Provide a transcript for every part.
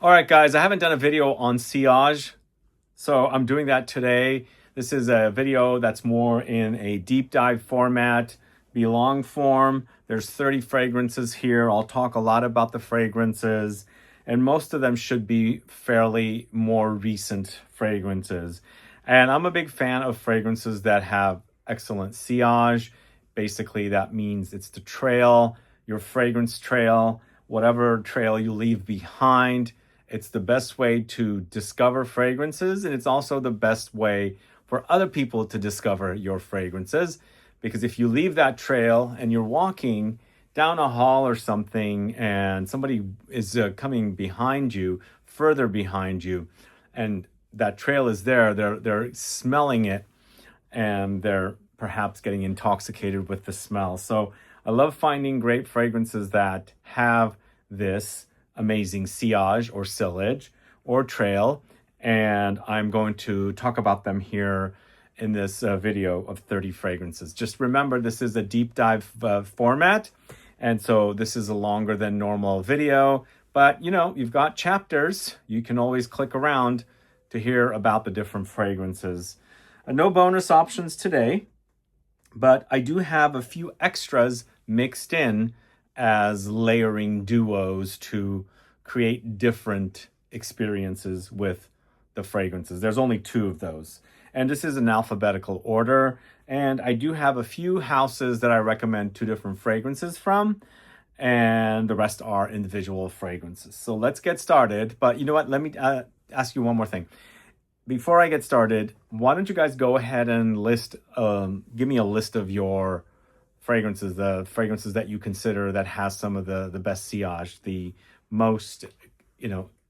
All right, guys, I haven't done a video on Sillage, so I'm doing that today. This is a video that's more in a deep dive format, be long form. There's 30 fragrances here. I'll talk a lot about the fragrances, and most of them should be fairly more recent fragrances. And I'm a big fan of fragrances that have excellent sillage. Basically, that means it's the trail, your fragrance trail, whatever trail you leave behind. It's the best way to discover fragrances, and it's also the best way for other people to discover your fragrances. Because if you leave that trail and you're walking down a hall or something, and somebody is coming behind you, further behind you, and that trail is there, they're smelling it, and they're perhaps getting intoxicated with the smell. So I love finding great fragrances that have this amazing sillage or sillage or trail, and I'm going to talk about them here in this video of 30 fragrances. Just remember, this is a deep dive format, and so this is a longer than normal video, but you know, you've got chapters. You can always click around to hear about the different fragrances. No bonus options today, but I do have a few extras mixed in as layering duos to create different experiences with the fragrances. There's only 2 of those. And this is in alphabetical order. And I do have a few houses that I recommend 2 different fragrances from. And the rest are individual fragrances. So let's get started. But you know what? Let me ask you one more thing. Before I get started, why don't you guys go ahead and give me a list of your fragrances, the fragrances that you consider that has some of the best sillage, the most,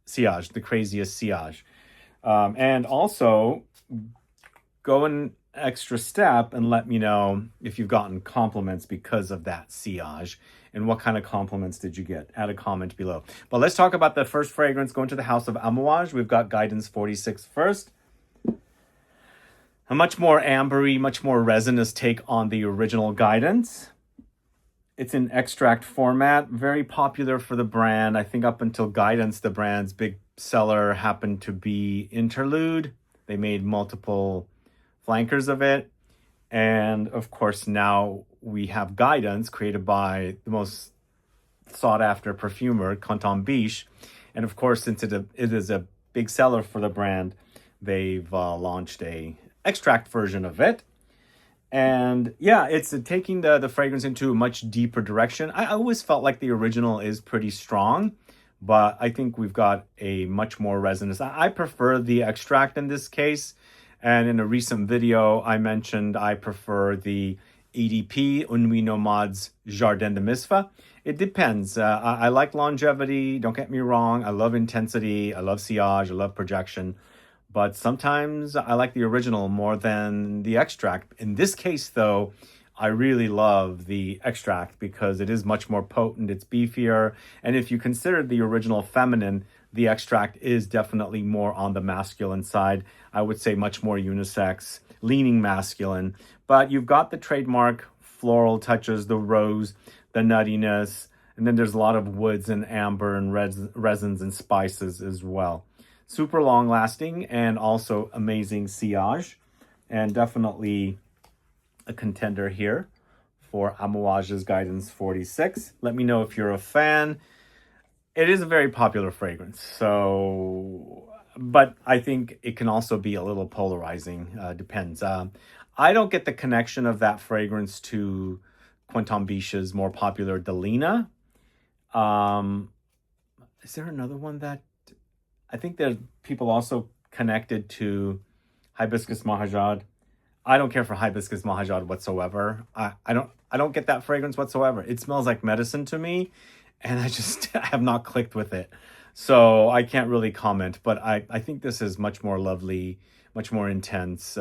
sillage, the craziest sillage. And also go an extra step and let me know if you've gotten compliments because of that sillage, and what kind of compliments did you get? Add a comment below. But let's talk about the first fragrance, going to the house of Amouage. We've got Guidance 46 first. A much more ambery, much more resinous take on the original Guidance. It's in extract format, very popular for the brand. I think up until Guidance, the brand's big seller happened to be Interlude. They made multiple flankers of it. And of course, now we have Guidance, created by the most sought after perfumer, Canton Biche. And of course, since it is a big seller for the brand, they've launched a extract version of it. And yeah, it's taking the fragrance into a much deeper direction. I always felt like the original is pretty strong, but I think we've got a much more resonance. I prefer the extract in this case. And in a recent video, I mentioned I prefer the EDP, Une Nuit Nomade's Jardin de Misfa. It depends. I like longevity, don't get me wrong. I love intensity, I love sillage, I love projection. But sometimes I like the original more than the extract. In this case, though, I really love the extract because it is much more potent, it's beefier. And if you consider the original feminine, the extract is definitely more on the masculine side. I would say much more unisex, leaning masculine. But you've got the trademark floral touches, the rose, the nuttiness, and then there's a lot of woods and amber and resins and spices as well. Super long lasting and also amazing sillage, and definitely a contender here for Amouage's Guidance 46. Let me know if you're a fan. It is a very popular fragrance, but I think it can also be a little polarizing. Depends. I don't get the connection of that fragrance to Canton Biche's more popular Delina. Is there another one that I think there's people also connected to Hibiscus Mahajad? I don't care for Hibiscus Mahajad whatsoever. I don't get that fragrance whatsoever. It smells like medicine to me, and I just have not clicked with it. So I can't really comment, but I think this is much more lovely, much more intense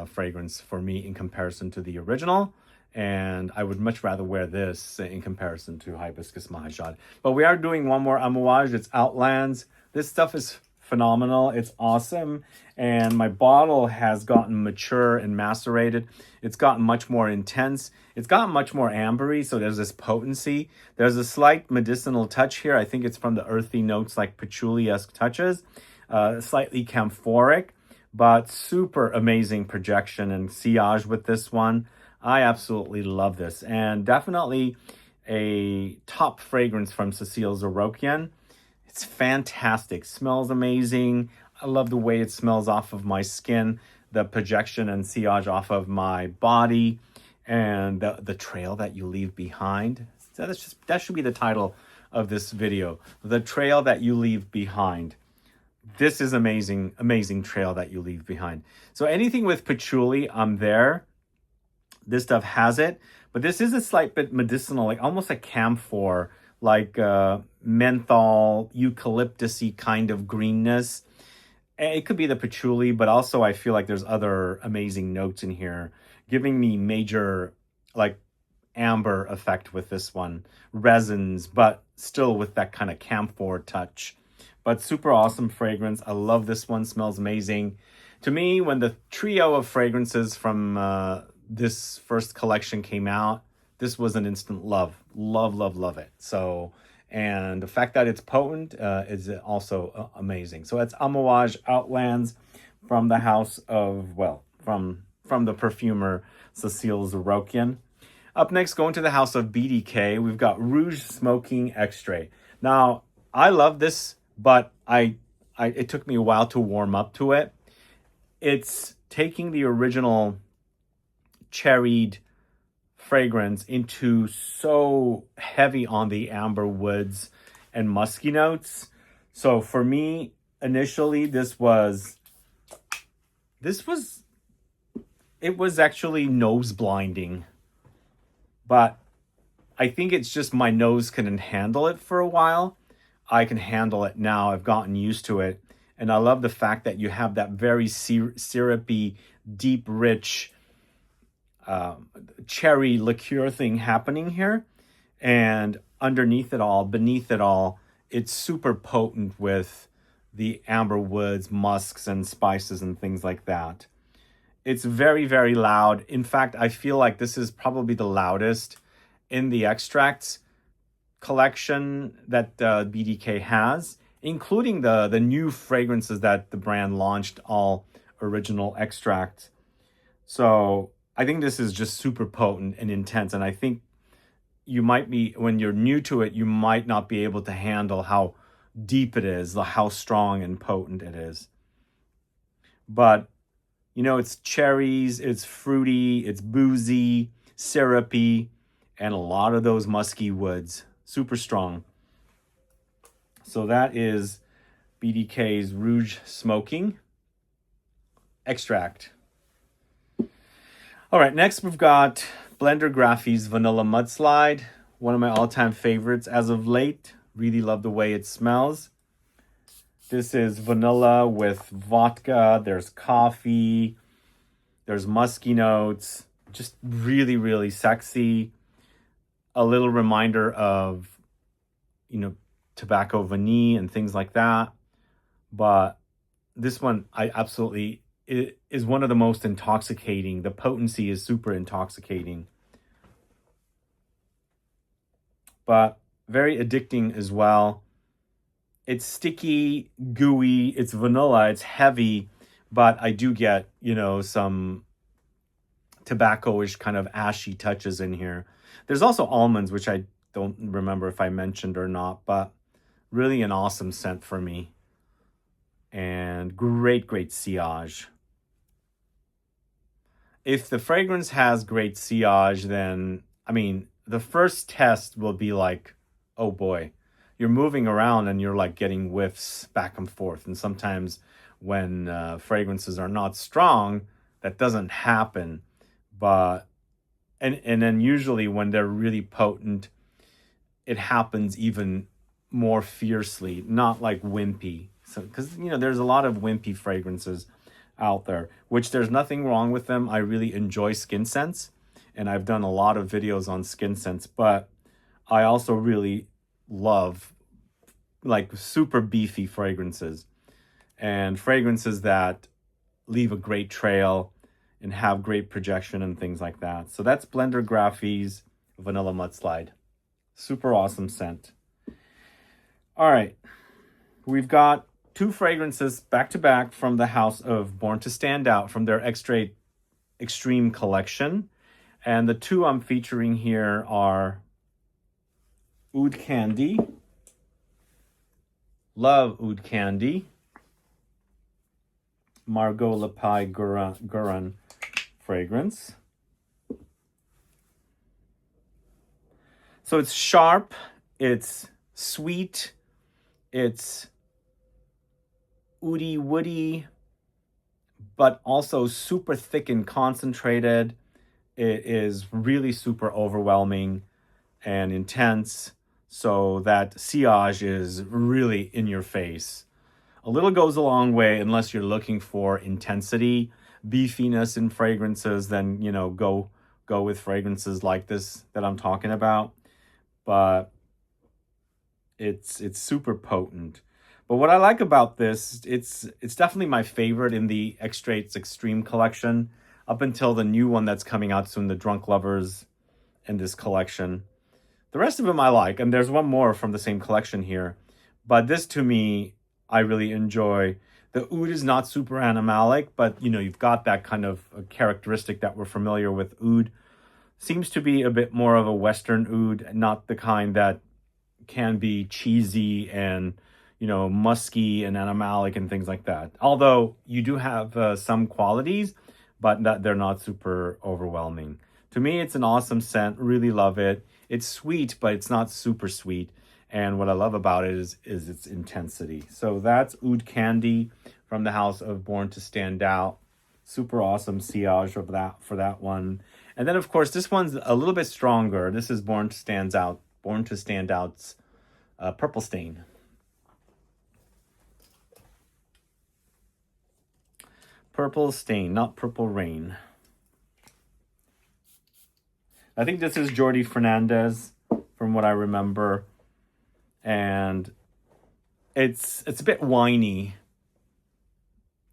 fragrance for me in comparison to the original. And I would much rather wear this in comparison to Hibiscus Mahajad. But we are doing one more Amouage. It's Outlands. This stuff is phenomenal. It's awesome. And my bottle has gotten mature and macerated. It's gotten much more intense. It's gotten much more ambery, so there's this potency. There's a slight medicinal touch here. I think it's from the earthy notes like patchouli-esque touches. Slightly camphoric, but super amazing projection and sillage with this one. I absolutely love this. And definitely a top fragrance from Cécile Zarokian. It's fantastic. Smells amazing. I love the way it smells off of my skin, the projection and sillage off of my body, and the trail that you leave behind. So that should be the title of this video. The trail that you leave behind. This is amazing, amazing trail that you leave behind. So anything with patchouli, I'm there. This stuff has it, but this is a slight bit medicinal, like almost like camphor, like menthol, eucalyptus-y kind of greenness. It could be the patchouli, but also I feel like there's other amazing notes in here, giving me major like amber effect with this one. Resins, but still with that kind of camphor touch. But super awesome fragrance. I love this one. Smells amazing. To me, when the trio of fragrances from this first collection came out, this was an instant love. Love, love, love it. So, and the fact that it's potent is also amazing. So it's Amouage Outlands from the house of, well, from the perfumer Cécile Zarokian. Up next, going to the house of BDK, we've got Rouge Smoking Extrait. Now, I love this, but it took me a while to warm up to it. It's taking the original cherried fragrance into so heavy on the amber woods and musky notes. So for me, initially, it was actually nose blinding. But I think it's just my nose couldn't handle it for a while. I can handle it now. I've gotten used to it. And I love the fact that you have that very syrupy, deep, rich cherry liqueur thing happening here. And underneath it all, beneath it all, it's super potent with the amber woods, musks, and spices and things like that. It's very, very loud. In fact, I feel like this is probably the loudest in the extracts collection that BDK has, including the new fragrances that the brand launched, all original extracts. So I think this is just super potent and intense. And I think you might be, when you're new to it, you might not be able to handle how deep it is, how strong and potent it is. But, you know, it's cherries, it's fruity, it's boozy, syrupy, and a lot of those musky woods. Super strong. So that is BDK's Rouge Smoking Extract. All right, next we've got Blender Graffy's Vanilla Mudslide, one of my all-time favorites as of late. Really love the way it smells. This is vanilla with vodka. There's coffee. There's musky notes. Just really, really sexy. A little reminder of, you know, tobacco vanille and things like that. But this one, it is one of the most intoxicating. The potency is super intoxicating. But very addicting as well. It's sticky, gooey, it's vanilla, it's heavy, but I do get, you know, some tobacco-ish kind of ashy touches in here. There's also almonds, which I don't remember if I mentioned or not, but really an awesome scent for me. And great, great sillage. If the fragrance has great sillage, then, I mean, the first test will be like, oh boy, you're moving around and you're like getting whiffs back and forth. And sometimes when fragrances are not strong, that doesn't happen. But, and then usually when they're really potent, it happens even more fiercely, not like wimpy. So, because, you know, there's a lot of wimpy fragrances out there, which there's nothing wrong with them. I really enjoy skin scents, and I've done a lot of videos on skin scents, but I also really love like super beefy fragrances. and fragrances that leave a great trail and have great projection and things like that. So that's Blender Graphi's Vanilla Mudslide. Super awesome scent. All right, we've got two fragrances back to back from the house of Born to Stand Out from their Extrait Extreme collection. And the two I'm featuring here are Oud Candy. Love Oud Candy. Margot Lepai Gurin fragrance. So it's sharp, it's sweet, it's oody woody, but also super thick and concentrated. It is really super overwhelming and intense, so that sillage is really in your face. A little goes a long way unless you're looking for intensity, beefiness in fragrances, then, you know, go with fragrances like this that I'm talking about. But it's super potent. But what I like about this, it's definitely my favorite in the Extraits Extreme collection, up until the new one that's coming out soon, the Drunk Lovers in this collection. The rest of them I like, and there's one more from the same collection here. But this, to me, I really enjoy. The oud is not super animalic, but, you know, you've got that kind of a characteristic that we're familiar with. Oud seems to be a bit more of a Western oud, not the kind that can be cheesy and, you know, musky and animalic and things like that. Although you do have some qualities, but they're not super overwhelming. To me, it's an awesome scent. Really love it. It's sweet, but it's not super sweet. And what I love about it is its intensity. So that's Oud Candy from the house of Born to Stand Out. Super awesome sillage of that for that one. And then, of course, this one's a little bit stronger. This is Born to Stand Out's Purple Stain. Purple Stain, not Purple Rain. I think this is Jordi Fernandez, from what I remember. And it's a bit whiny.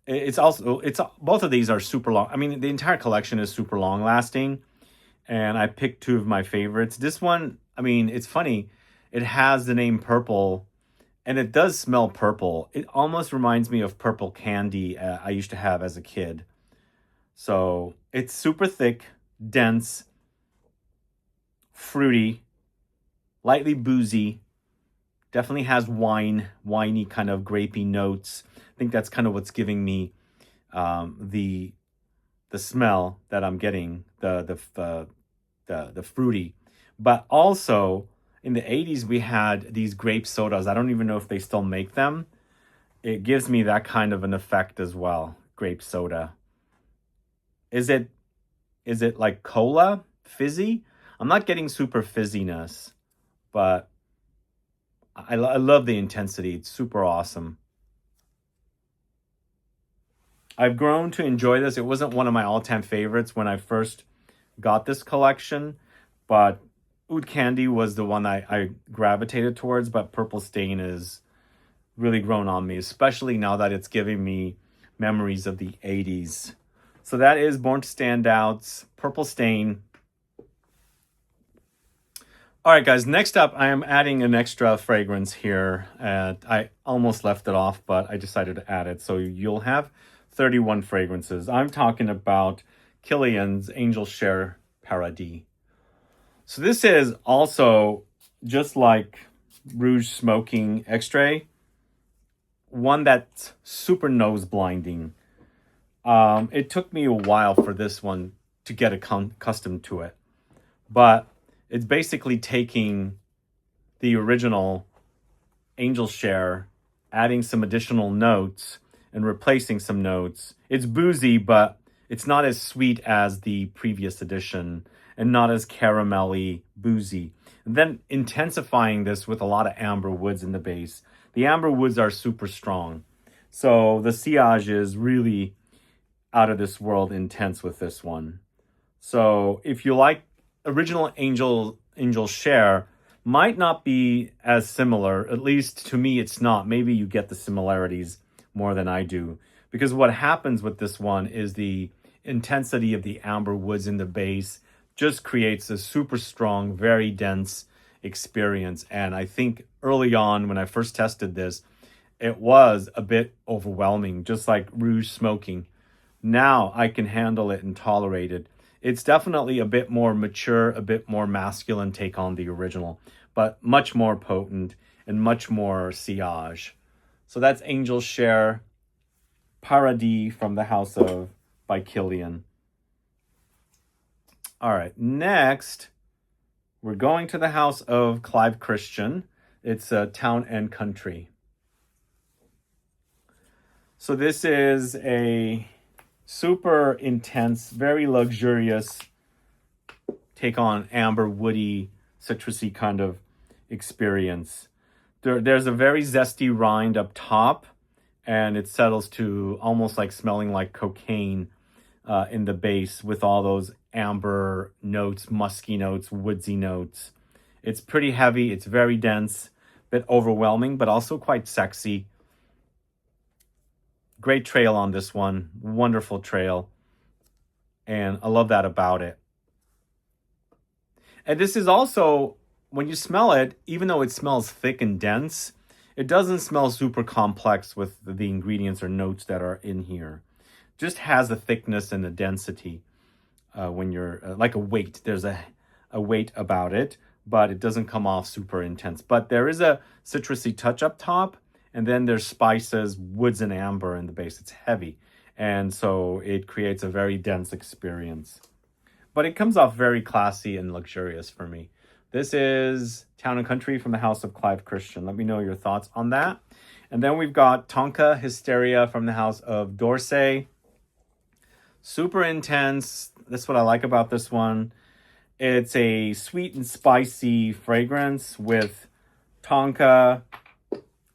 It's both of these are super long. I mean, the entire collection is super long lasting, and I picked two of my favorites. This one, I mean, it's funny. It has the name Purple, and it does smell purple. It almost reminds me of purple candy I used to have as a kid. So it's super thick, dense, fruity, lightly boozy. Definitely has winey kind of grapey notes. I think that's kind of what's giving me the smell that I'm getting, the fruity. But also in the 80s we had these grape sodas. I don't even know if they still make them. It gives me that kind of an effect as well. Grape soda. Is it like cola, fizzy? I'm not getting super fizziness, but I love the intensity. It's super awesome. I've grown to enjoy this. It wasn't one of my all-time favorites when I first got this collection, but Oud Candy was the one I gravitated towards, but Purple Stain is really grown on me, especially now that it's giving me memories of the 80s. So that is Born to Stand Out's Purple Stain. All right, guys, next up, I am adding an extra fragrance here. I almost left it off, but I decided to add it. So you'll have 31 fragrances. I'm talking about Kilian's Angel Share Paradis. So this is also, just like Rouge Smoking Extrait, one that's super nose blinding. It took me a while for this one to get accustomed to it. But it's basically taking the original Angel Share, adding some additional notes, and replacing some notes. It's boozy, but it's not as sweet as the previous edition, and not as caramelly boozy. And then intensifying this with a lot of amber woods in the base. The amber woods are super strong. So the sillage is really out of this world intense with this one. So if you like original Angel Share, might not be as similar. At least to me, it's not. Maybe you get the similarities more than I do. Because what happens with this one is the intensity of the amber woods in the base just creates a super strong, very dense experience. And I think early on when I first tested this, it was a bit overwhelming, just like Rouge smoking. Now I can handle it and tolerate it. It's definitely a bit more mature, a bit more masculine take on the original, but much more potent and much more sillage. So that's Angel Share Paradis from the house of by Kilian. All right, next we're going to the house of Clive Christian. It's Town and Country. So this is a super intense, very luxurious take on amber, woody, citrusy kind of experience. There's a very zesty rind up top, and it settles to almost like smelling like cocaine in the base with all those amber notes, musky notes, woodsy notes. It's pretty heavy. It's very dense, a bit overwhelming, but also quite sexy. Great trail on this one. Wonderful trail. And I love that about it. And this is also, when you smell it, even though it smells thick and dense, it doesn't smell super complex with the ingredients or notes that are in here. Just has a thickness and a density when you're, like a weight. There's a weight about it, but it doesn't come off super intense. But there is a citrusy touch up top. And then there's spices, woods, and amber in the base. It's heavy. And so it creates a very dense experience. But it comes off very classy and luxurious for me. This is Town and Country from the house of Clive Christian. Let me know your thoughts on that. And then we've got Tonka Hysteria from the house of Dolce. Super intense. That's what I like about this one. It's a sweet and spicy fragrance with tonka,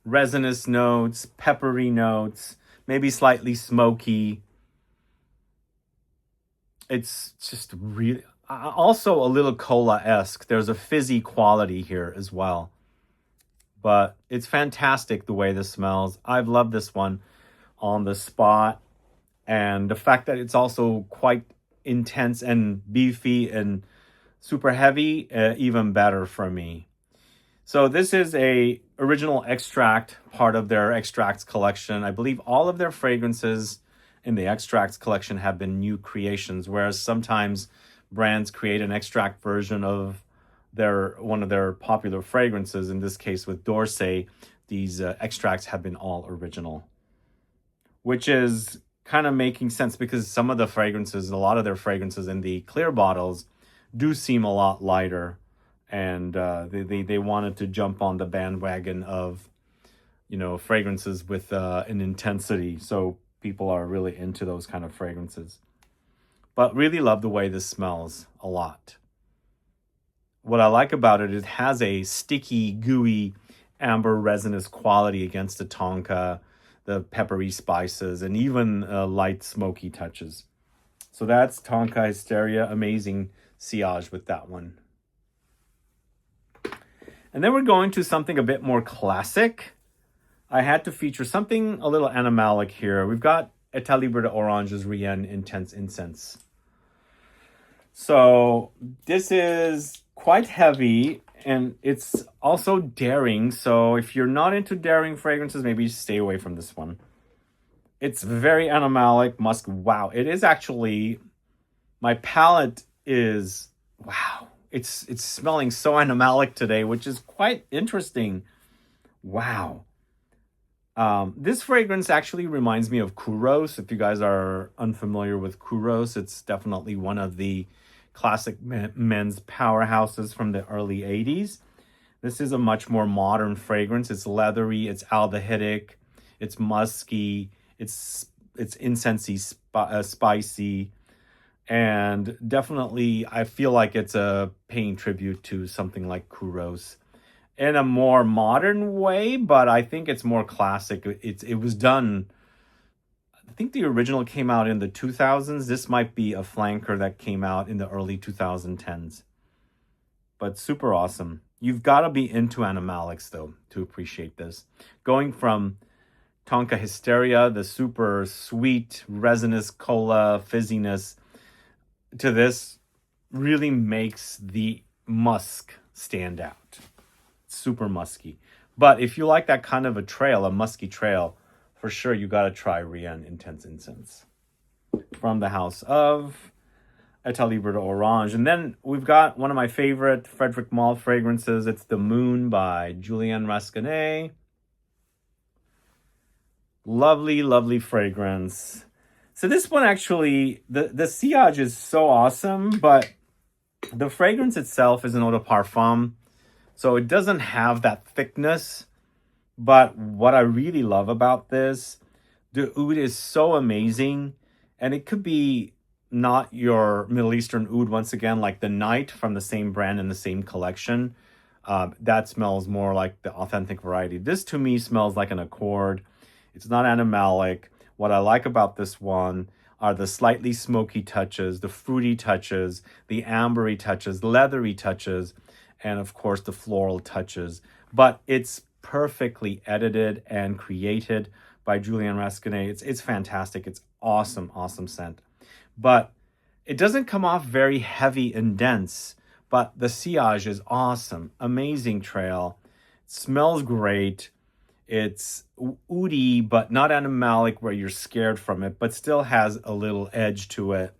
resinous notes, peppery notes, maybe slightly smoky. It's just really, also a little cola-esque. There's a fizzy quality here as well. But it's fantastic the way this smells. I've loved this one on the spot. And the fact that it's also quite intense and beefy and super heavy, even better for me. So this is a original extract, part of their extracts collection. I believe all of their fragrances in the extracts collection have been new creations, whereas sometimes brands create an extract version of one of their popular fragrances. In this case with Dolce, these extracts have been all original, which is kind of making sense because some of the fragrances, a lot of their fragrances in the clear bottles do seem a lot lighter. And they wanted to jump on the bandwagon of, fragrances with an intensity. So people are really into those kind of fragrances. But really love the way this smells a lot. What I like about it, it has a sticky, gooey, amber resinous quality against the tonka, the peppery spices, and even light smoky touches. So that's Tonka Hysteria. Amazing sillage with that one. And then we're going to something a bit more classic. I had to feature something a little animalic here. We've got État Libre d'Orange's Rien Intense Incense. So this is quite heavy and it's also daring. So if you're not into daring fragrances, maybe stay away from this one. It's very animalic, musk. Wow. It is actually, my palate is, wow. It's smelling so animalic today, which is quite interesting. Wow. This fragrance actually reminds me of Kouros. If you guys are unfamiliar with Kouros, it's definitely one of the classic men's powerhouses from the early 80s. This is a much more modern fragrance. It's leathery, it's aldehydic, it's musky, it's incensey, spicy. And definitely, I feel like it's paying tribute to something like Kouros in a more modern way, but I think it's more classic. It was done, I think the original came out in the 2000s. This might be a flanker that came out in the early 2010s. But super awesome. You've got to be into animalics, though, to appreciate this. Going from Tonka Hysteria, the super sweet resinous cola fizziness to this really makes the musk stand out. Super musky. But if you like that kind of a trail, a musky trail, for sure you got to try Rien Intense Incense from the house of État Libre d'Orange. And then we've got one of my favorite Frederic Malle fragrances. It's The Moon by Julian Rascanet. Lovely, lovely fragrance. So this one actually, the sillage is so awesome, but the fragrance itself is an eau de parfum. So it doesn't have that thickness. But what I really love about this, the oud is so amazing. And it could be not your Middle Eastern oud, once again, like the Night from the same brand in the same collection. That smells more like the authentic variety. This to me smells like an accord. It's not animalic. What I like about this one are the slightly smoky touches, the fruity touches, the ambery touches, leathery touches, and of course the floral touches. But it's perfectly edited and created by Julian Rascanet. It's fantastic. It's awesome, awesome scent. But it doesn't come off very heavy and dense, but the sillage is awesome. Amazing trail. It smells great. It's oudy, but not animalic where you're scared from it, but still has a little edge to it.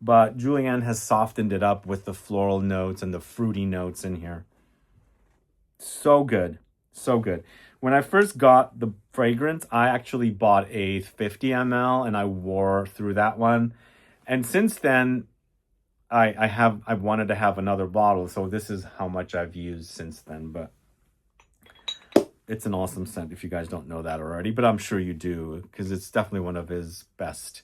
But Julian has softened it up with the floral notes and the fruity notes in here. So good. So good. When I first got the fragrance, I actually bought a 50 ml and I wore through that one. And since then, I've wanted to have another bottle. So this is how much I've used since then. But it's an awesome scent if you guys don't know that already. But I'm sure you do because it's definitely one of his best.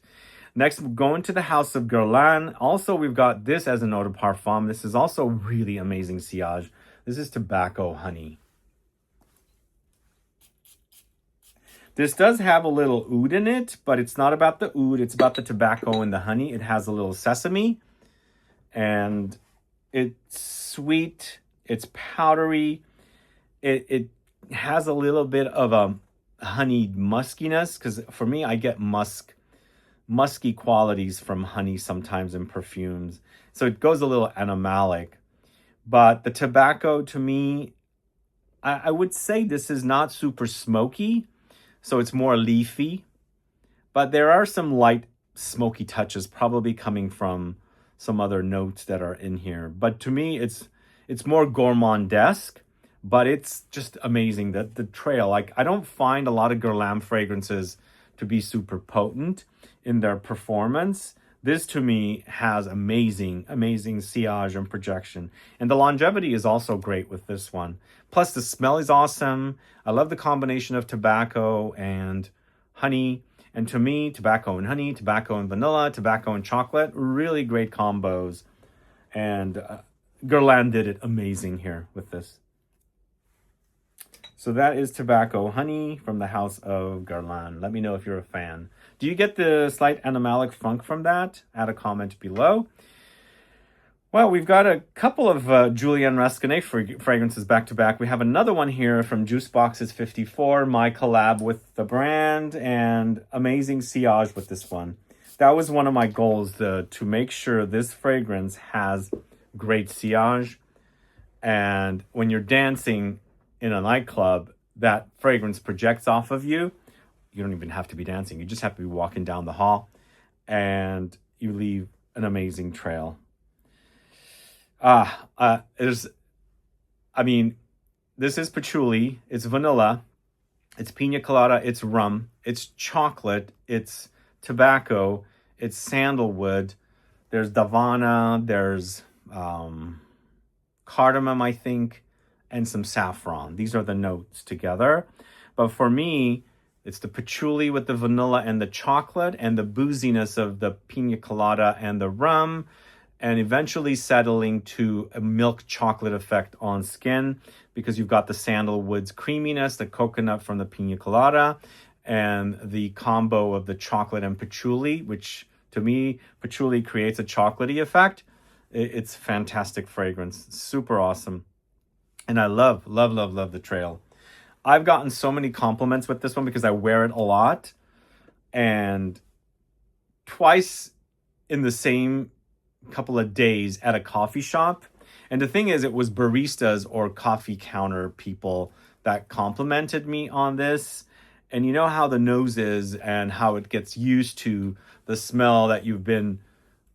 Next, we're going to the House of Guerlain. Also, we've got this as an eau de parfum. This is also really amazing sillage. This is Tobacco Honey. This does have a little oud in it, but it's not about the oud. It's about the tobacco and the honey. It has a little sesame. And it's sweet. It's powdery. It has a little bit of a honeyed muskiness. Because for me, I get musky qualities from honey sometimes in perfumes. So it goes a little animalic. But the tobacco, to me, I would say this is not super smoky. So it's more leafy, but there are some light smoky touches probably coming from some other notes that are in here. But to me, it's more gourmandesque, but it's just amazing that the trail, like I don't find a lot of Guerlain fragrances to be super potent in their performance. This to me has amazing, amazing sillage and projection. And the longevity is also great with this one. Plus the smell is awesome. I love the combination of tobacco and honey. And to me, tobacco and honey, tobacco and vanilla, tobacco and chocolate, really great combos. And Guerlain did it amazing here with this. So that is Tobacco Honey from the House of Guerlain. Let me know if you're a fan. Do you get the slight animalic funk from that? Add a comment below. Well, we've got a couple of Julian Rascanet fragrances back to back. We have another one here from Juice Boxes 54, my collab with the brand, and amazing sillage with this one. That was one of my goals, to make sure this fragrance has great sillage. And when you're dancing in a nightclub, that fragrance projects off of you. You don't even have to be dancing. You just have to be walking down the hall and you leave an amazing trail. This is patchouli, it's vanilla, it's pina colada, it's rum, it's chocolate, it's tobacco, it's sandalwood, there's davana, there's cardamom, I think, and some saffron. These are the notes together. But for me, it's the patchouli with the vanilla and the chocolate and the booziness of the pina colada and the rum, and eventually settling to a milk chocolate effect on skin because you've got the sandalwood's creaminess, the coconut from the pina colada, and the combo of the chocolate and patchouli, which to me, patchouli creates a chocolatey effect. It's fantastic fragrance, super awesome. And I love, love, love, love the trail. I've gotten so many compliments with this one because I wear it a lot. And twice in the same couple of days at a coffee shop. And the thing is, it was baristas or coffee counter people that complimented me on this. And you know how the nose is and how it gets used to the smell that you've been,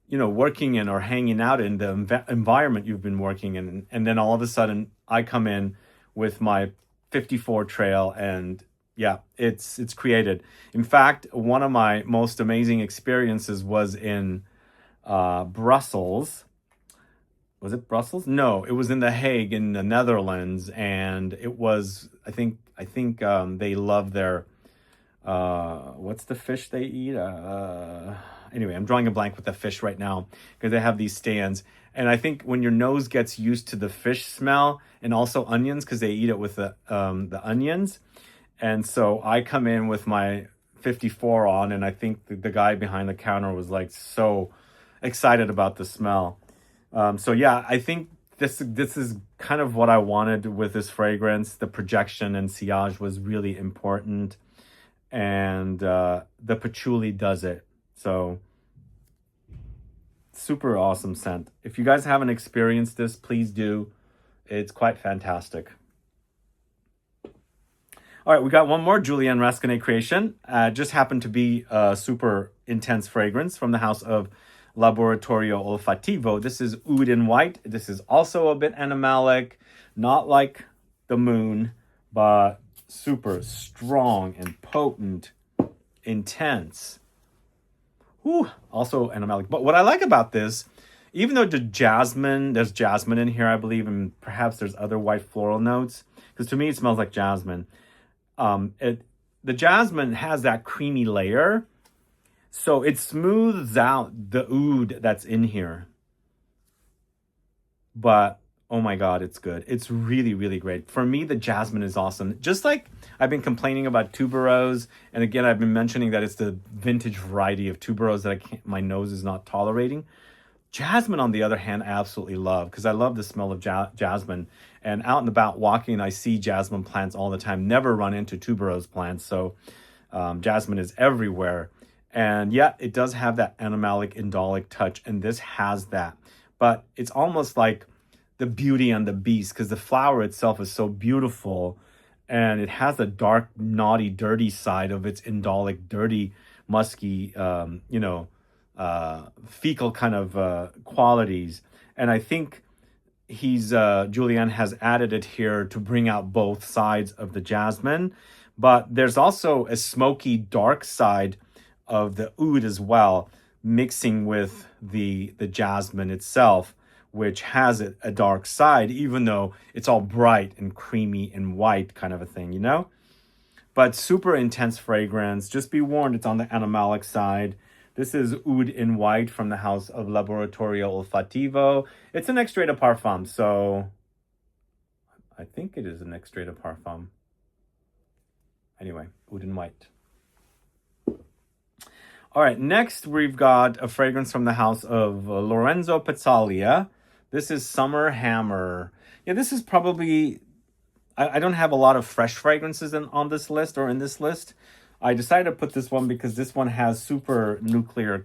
working in or hanging out in, the environment you've been working in. And then all of a sudden I come in with my 54 trail and yeah, it's created. In fact, one of my most amazing experiences was in Brussels. Was it Brussels? No, it was in The Hague in the Netherlands, and it was I think they love their what's the fish they eat? Anyway, I'm drawing a blank with the fish right now because they have these stands, and I think when your nose gets used to the fish smell and also onions because they eat it with the onions, and so I come in with my 54 on, and I think the guy behind the counter was like so excited about the smell. So yeah, I think this is kind of what I wanted with this fragrance. The projection and sillage was really important, and the patchouli does it. So super awesome scent. If you guys haven't experienced this, please do. It's quite fantastic. All right, we got one more Julian Rasconnais creation. Just happened to be a super intense fragrance from the house of Laboratorio Olfativo. This is Oud in White. This is also a bit animalic, not like the moon, but super strong and potent, intense. Whew, also animalic. But what I like about this, even though there's jasmine in here, I believe, and perhaps there's other white floral notes, because to me it smells like jasmine. The jasmine has that creamy layer, so it smooths out the oud that's in here. But oh my god, it's good. It's really, really great. For me, the jasmine is awesome. Just like I've been complaining about tuberose, and again, I've been mentioning that it's the vintage variety of tuberose that my nose is not tolerating. Jasmine, on the other hand, I absolutely love because I love the smell of jasmine. And out and about walking, I see jasmine plants all the time. Never run into tuberose plants, so jasmine is everywhere. And yeah, it does have that animalic, indolic touch, and this has that. But it's almost like the beauty and the beast because the flower itself is so beautiful, and it has a dark, naughty, dirty side of its indolic, dirty, musky, fecal kind of qualities. And I think Julian has added it here to bring out both sides of the jasmine. But there's also a smoky, dark side of the oud as well, mixing with the jasmine itself, which has a dark side, even though it's all bright and creamy and white kind of a thing, But super intense fragrance. Just be warned, it's on the animalic side. This is Oud in White from the house of Laboratorio Olfativo. It's an extrait de parfum, so I think it is an extrait de parfum. Anyway, Oud in White. All right, next we've got a fragrance from the house of Lorenzo Pezzaglia. This is Summer Hammer. Yeah, this is probably... I don't have a lot of fresh fragrances on this list or in this list. I decided to put this one because this one has super nuclear,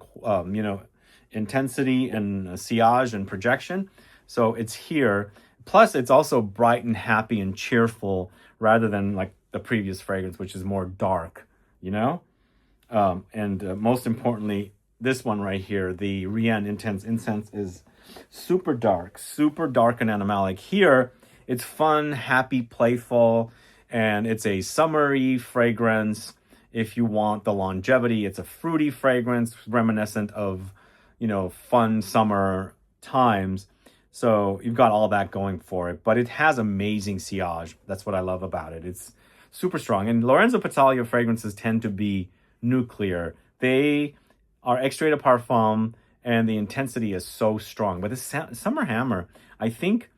intensity and sillage and projection. So it's here. Plus, it's also bright and happy and cheerful rather than like the previous fragrance, which is more dark, And most importantly, this one right here, the Rien Intense Incense, is super dark and animalic. Here, it's fun, happy, playful, and it's a summery fragrance. If you want the longevity, it's a fruity fragrance reminiscent of, fun summer times. So you've got all that going for it, but it has amazing sillage. That's what I love about it. It's super strong. And Lorenzo Pezzaglia fragrances tend to be nuclear. They are extrait de parfum, and the intensity is so strong. But this Summer Hammer, I think,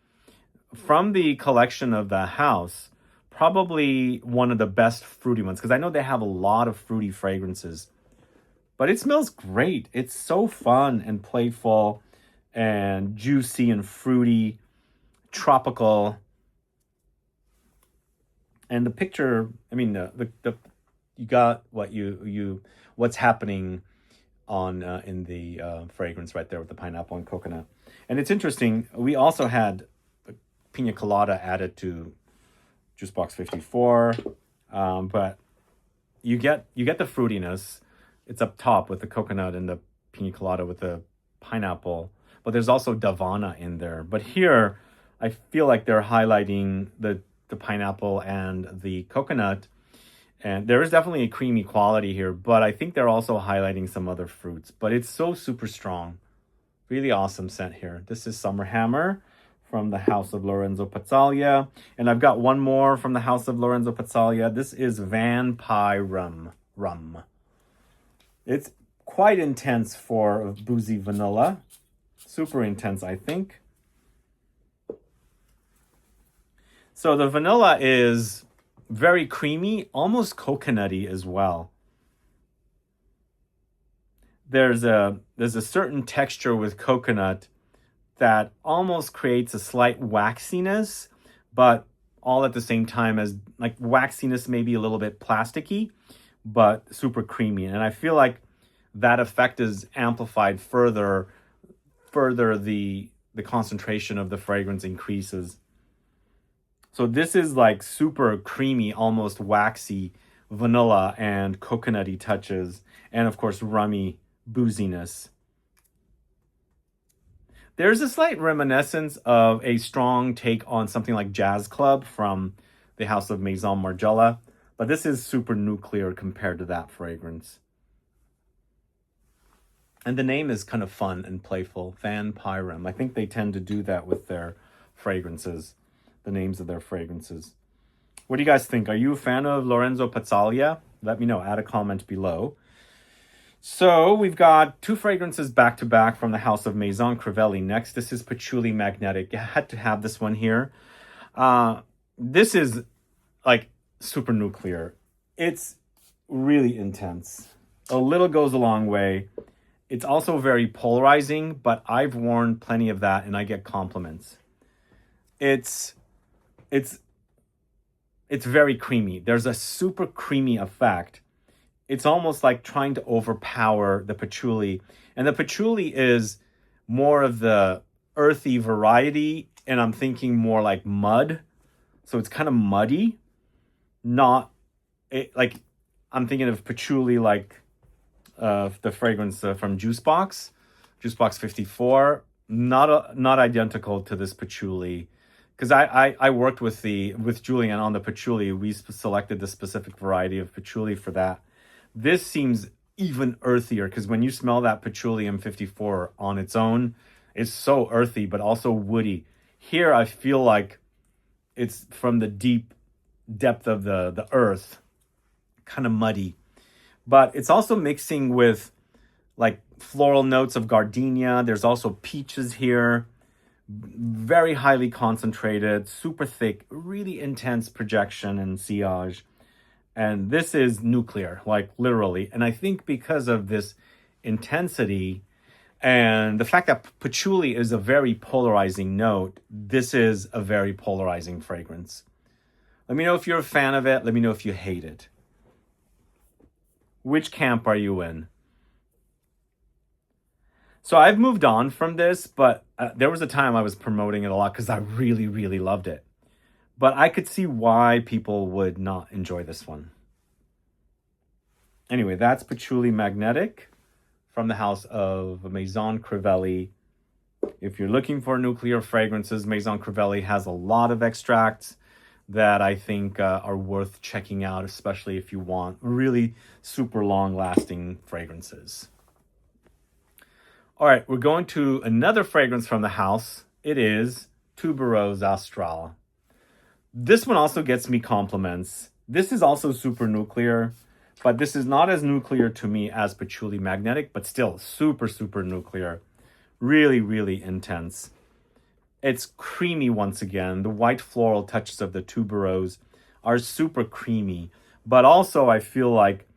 from the collection of the house, probably one of the best fruity ones, because I know they have a lot of fruity fragrances. But it smells great. It's so fun and playful and juicy and fruity, tropical. And the picture, I mean, the you got what's happening on in the fragrance right there with the pineapple and coconut. And it's interesting. We also had pina colada added to Juice Box 54, but you get the fruitiness. It's up top with the coconut and the pina colada with the pineapple, but there's also Davana in there. But here, I feel like they're highlighting the pineapple and the coconut, and there is definitely a creamy quality here, but I think they're also highlighting some other fruits. But it's so super strong. Really awesome scent here. This is Summer Hammer from the House of Lorenzo Pezzaglia. And I've got one more from the House of Lorenzo Pezzaglia. This is Py Rhum. It's quite intense for boozy vanilla. Super intense, I think. So the vanilla is very creamy, almost coconutty as well. There's a certain texture with coconut that almost creates a slight waxiness, but all at the same time as like waxiness, maybe a little bit plasticky, but super creamy. And I feel like that effect is amplified further the concentration of the fragrance increases. So this is like super creamy, almost waxy vanilla and coconutty touches, and of course rummy booziness. There's a slight reminiscence of a strong take on something like Jazz Club from the House of Maison Margiela, but this is super nuclear compared to that fragrance. And the name is kind of fun and playful, Py Rhum. I think they tend to do that with their fragrances, the names of their fragrances. What do you guys think? Are you a fan of Lorenzo Pezzaglia? Let me know. Add a comment below. So we've got two fragrances back to back from the House of Maison Crivelli next. This is Patchouli Magnetik. I had to have this one here. This is like super nuclear. It's really intense. A little goes a long way. It's also very polarizing, but I've worn plenty of that and I get compliments. It's very creamy. There's a super creamy effect. It's almost like trying to overpower the patchouli. And the patchouli is more of the earthy variety, and I'm thinking more like mud. So it's kind of muddy. I'm thinking of patchouli like the fragrance from Juice Box 54. Not identical to this patchouli. Because I worked with Julian on the patchouli. We selected the specific variety of patchouli for that. This seems even earthier, because when you smell that patchouli M54 on its own, it's so earthy, but also woody. Here, I feel like it's from the deep depth of the earth, kind of muddy. But it's also mixing with like floral notes of gardenia. There's also peaches here. Very highly concentrated, super thick, really intense projection and sillage. And this is nuclear, like literally. And I think because of this intensity and the fact that patchouli is a very polarizing note, this is a very polarizing fragrance. Let me know if you're a fan of it. Let me know if you hate it. Which camp are you in? So I've moved on from this, but there was a time I was promoting it a lot because I really, really loved it. But I could see why people would not enjoy this one. Anyway, that's Patchouli Magnetik from the House of Maison Crivelli. If you're looking for nuclear fragrances, Maison Crivelli has a lot of extracts that I think are worth checking out, especially if you want really super long-lasting fragrances. All right, we're going to another fragrance from the house. It is Tubéreuse Astrale. This one also gets me compliments. This is also super nuclear, but this is not as nuclear to me as Patchouli Magnetik, but still super, super nuclear. Really, really intense. It's creamy once again. The white floral touches of the tuberose are super creamy, but also I feel like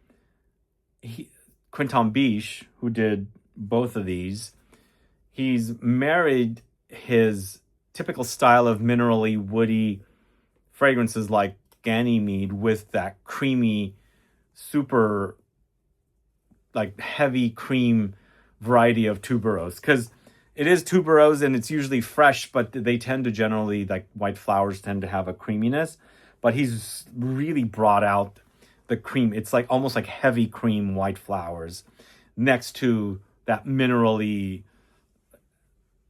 Quentin Biche, who did both of these, he's married his typical style of minerally woody fragrances like Ganymede with that creamy, super like heavy cream variety of tuberose, because it is tuberose and it's usually fresh, but they tend to generally, like white flowers tend to have a creaminess, but he's really brought out the cream. It's like almost like heavy cream white flowers next to that minerally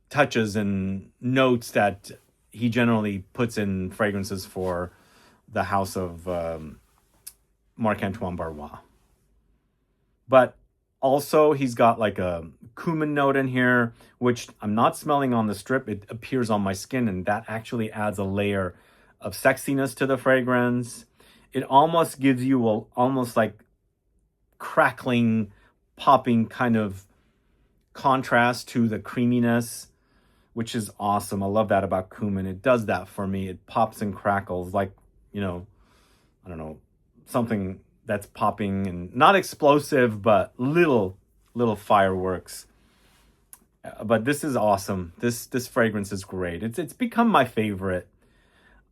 touches and notes that he generally puts in fragrances for the house of Marc-Antoine Barrois. But also, he's got like a cumin note in here, which I'm not smelling on the strip. It appears on my skin, and that actually adds a layer of sexiness to the fragrance. It almost gives you almost like crackling, popping kind of contrast to the creaminess, which is awesome. I love that about cumin. It does that for me. It pops and crackles like, I don't know, something that's popping and not explosive, but little fireworks. But this is awesome. This fragrance is great. It's become my favorite.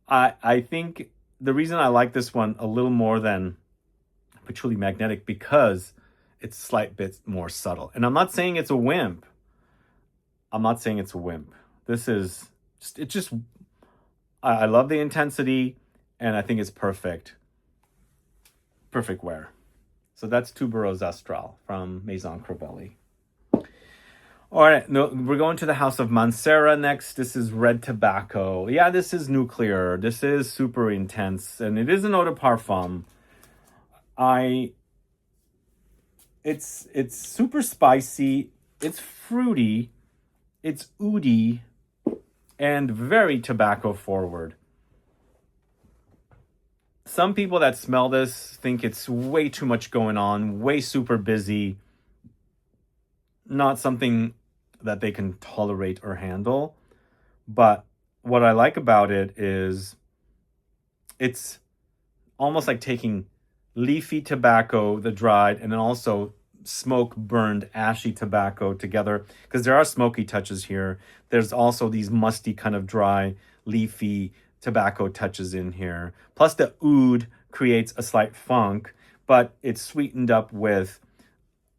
I think the reason I like this one a little more than Patchouli Magnetik, because it's a slight bit more subtle. And I'm not saying it's a wimp. This is just I love the intensity, and I think it's perfect wear. So that's Tubéreuse Astrale from Maison Crivelli. All right, we're going to the house of Mancera next. This is red tobacco. Yeah, this is nuclear. This is super intense, and it is an eau de parfum. It's super spicy. It's fruity. It's oudi, and very tobacco forward. Some people that smell this think it's way too much going on, way super busy, not something that they can tolerate or handle. But what I like about it is it's almost like taking leafy tobacco, the dried, and then also smoke burned ashy tobacco together, because there are smoky touches here. There's also these musty kind of dry leafy tobacco touches in here. Plus the oud creates a slight funk, but it's sweetened up with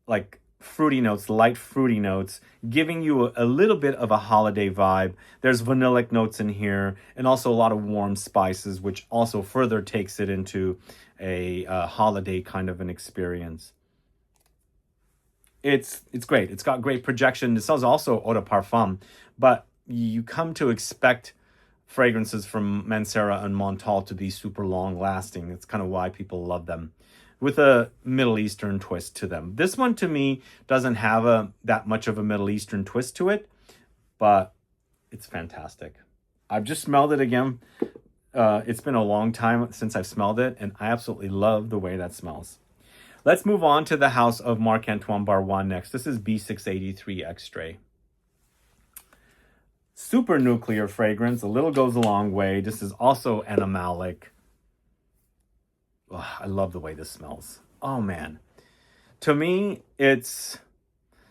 like fruity notes, light fruity notes, giving you a little bit of a holiday vibe. There's vanillic notes in here, and also a lot of warm spices, which also further takes it into a holiday kind of an experience. It's great. It's got great projection. This is also eau de parfum, but you come to expect fragrances from Mancera and Montal to be super long lasting. It's kind of why people love them, with a Middle Eastern twist to them. This one to me doesn't have that much of a Middle Eastern twist to it, but it's fantastic. I've just smelled it again. It's been a long time since I've smelled it, and I absolutely love the way that smells. Let's move on to the house of Marc-Antoine Barrois next. This is B683 Extrait. Super nuclear fragrance. A little goes a long way. This is also animalic. Oh, I love the way this smells. Oh, man. To me, it's...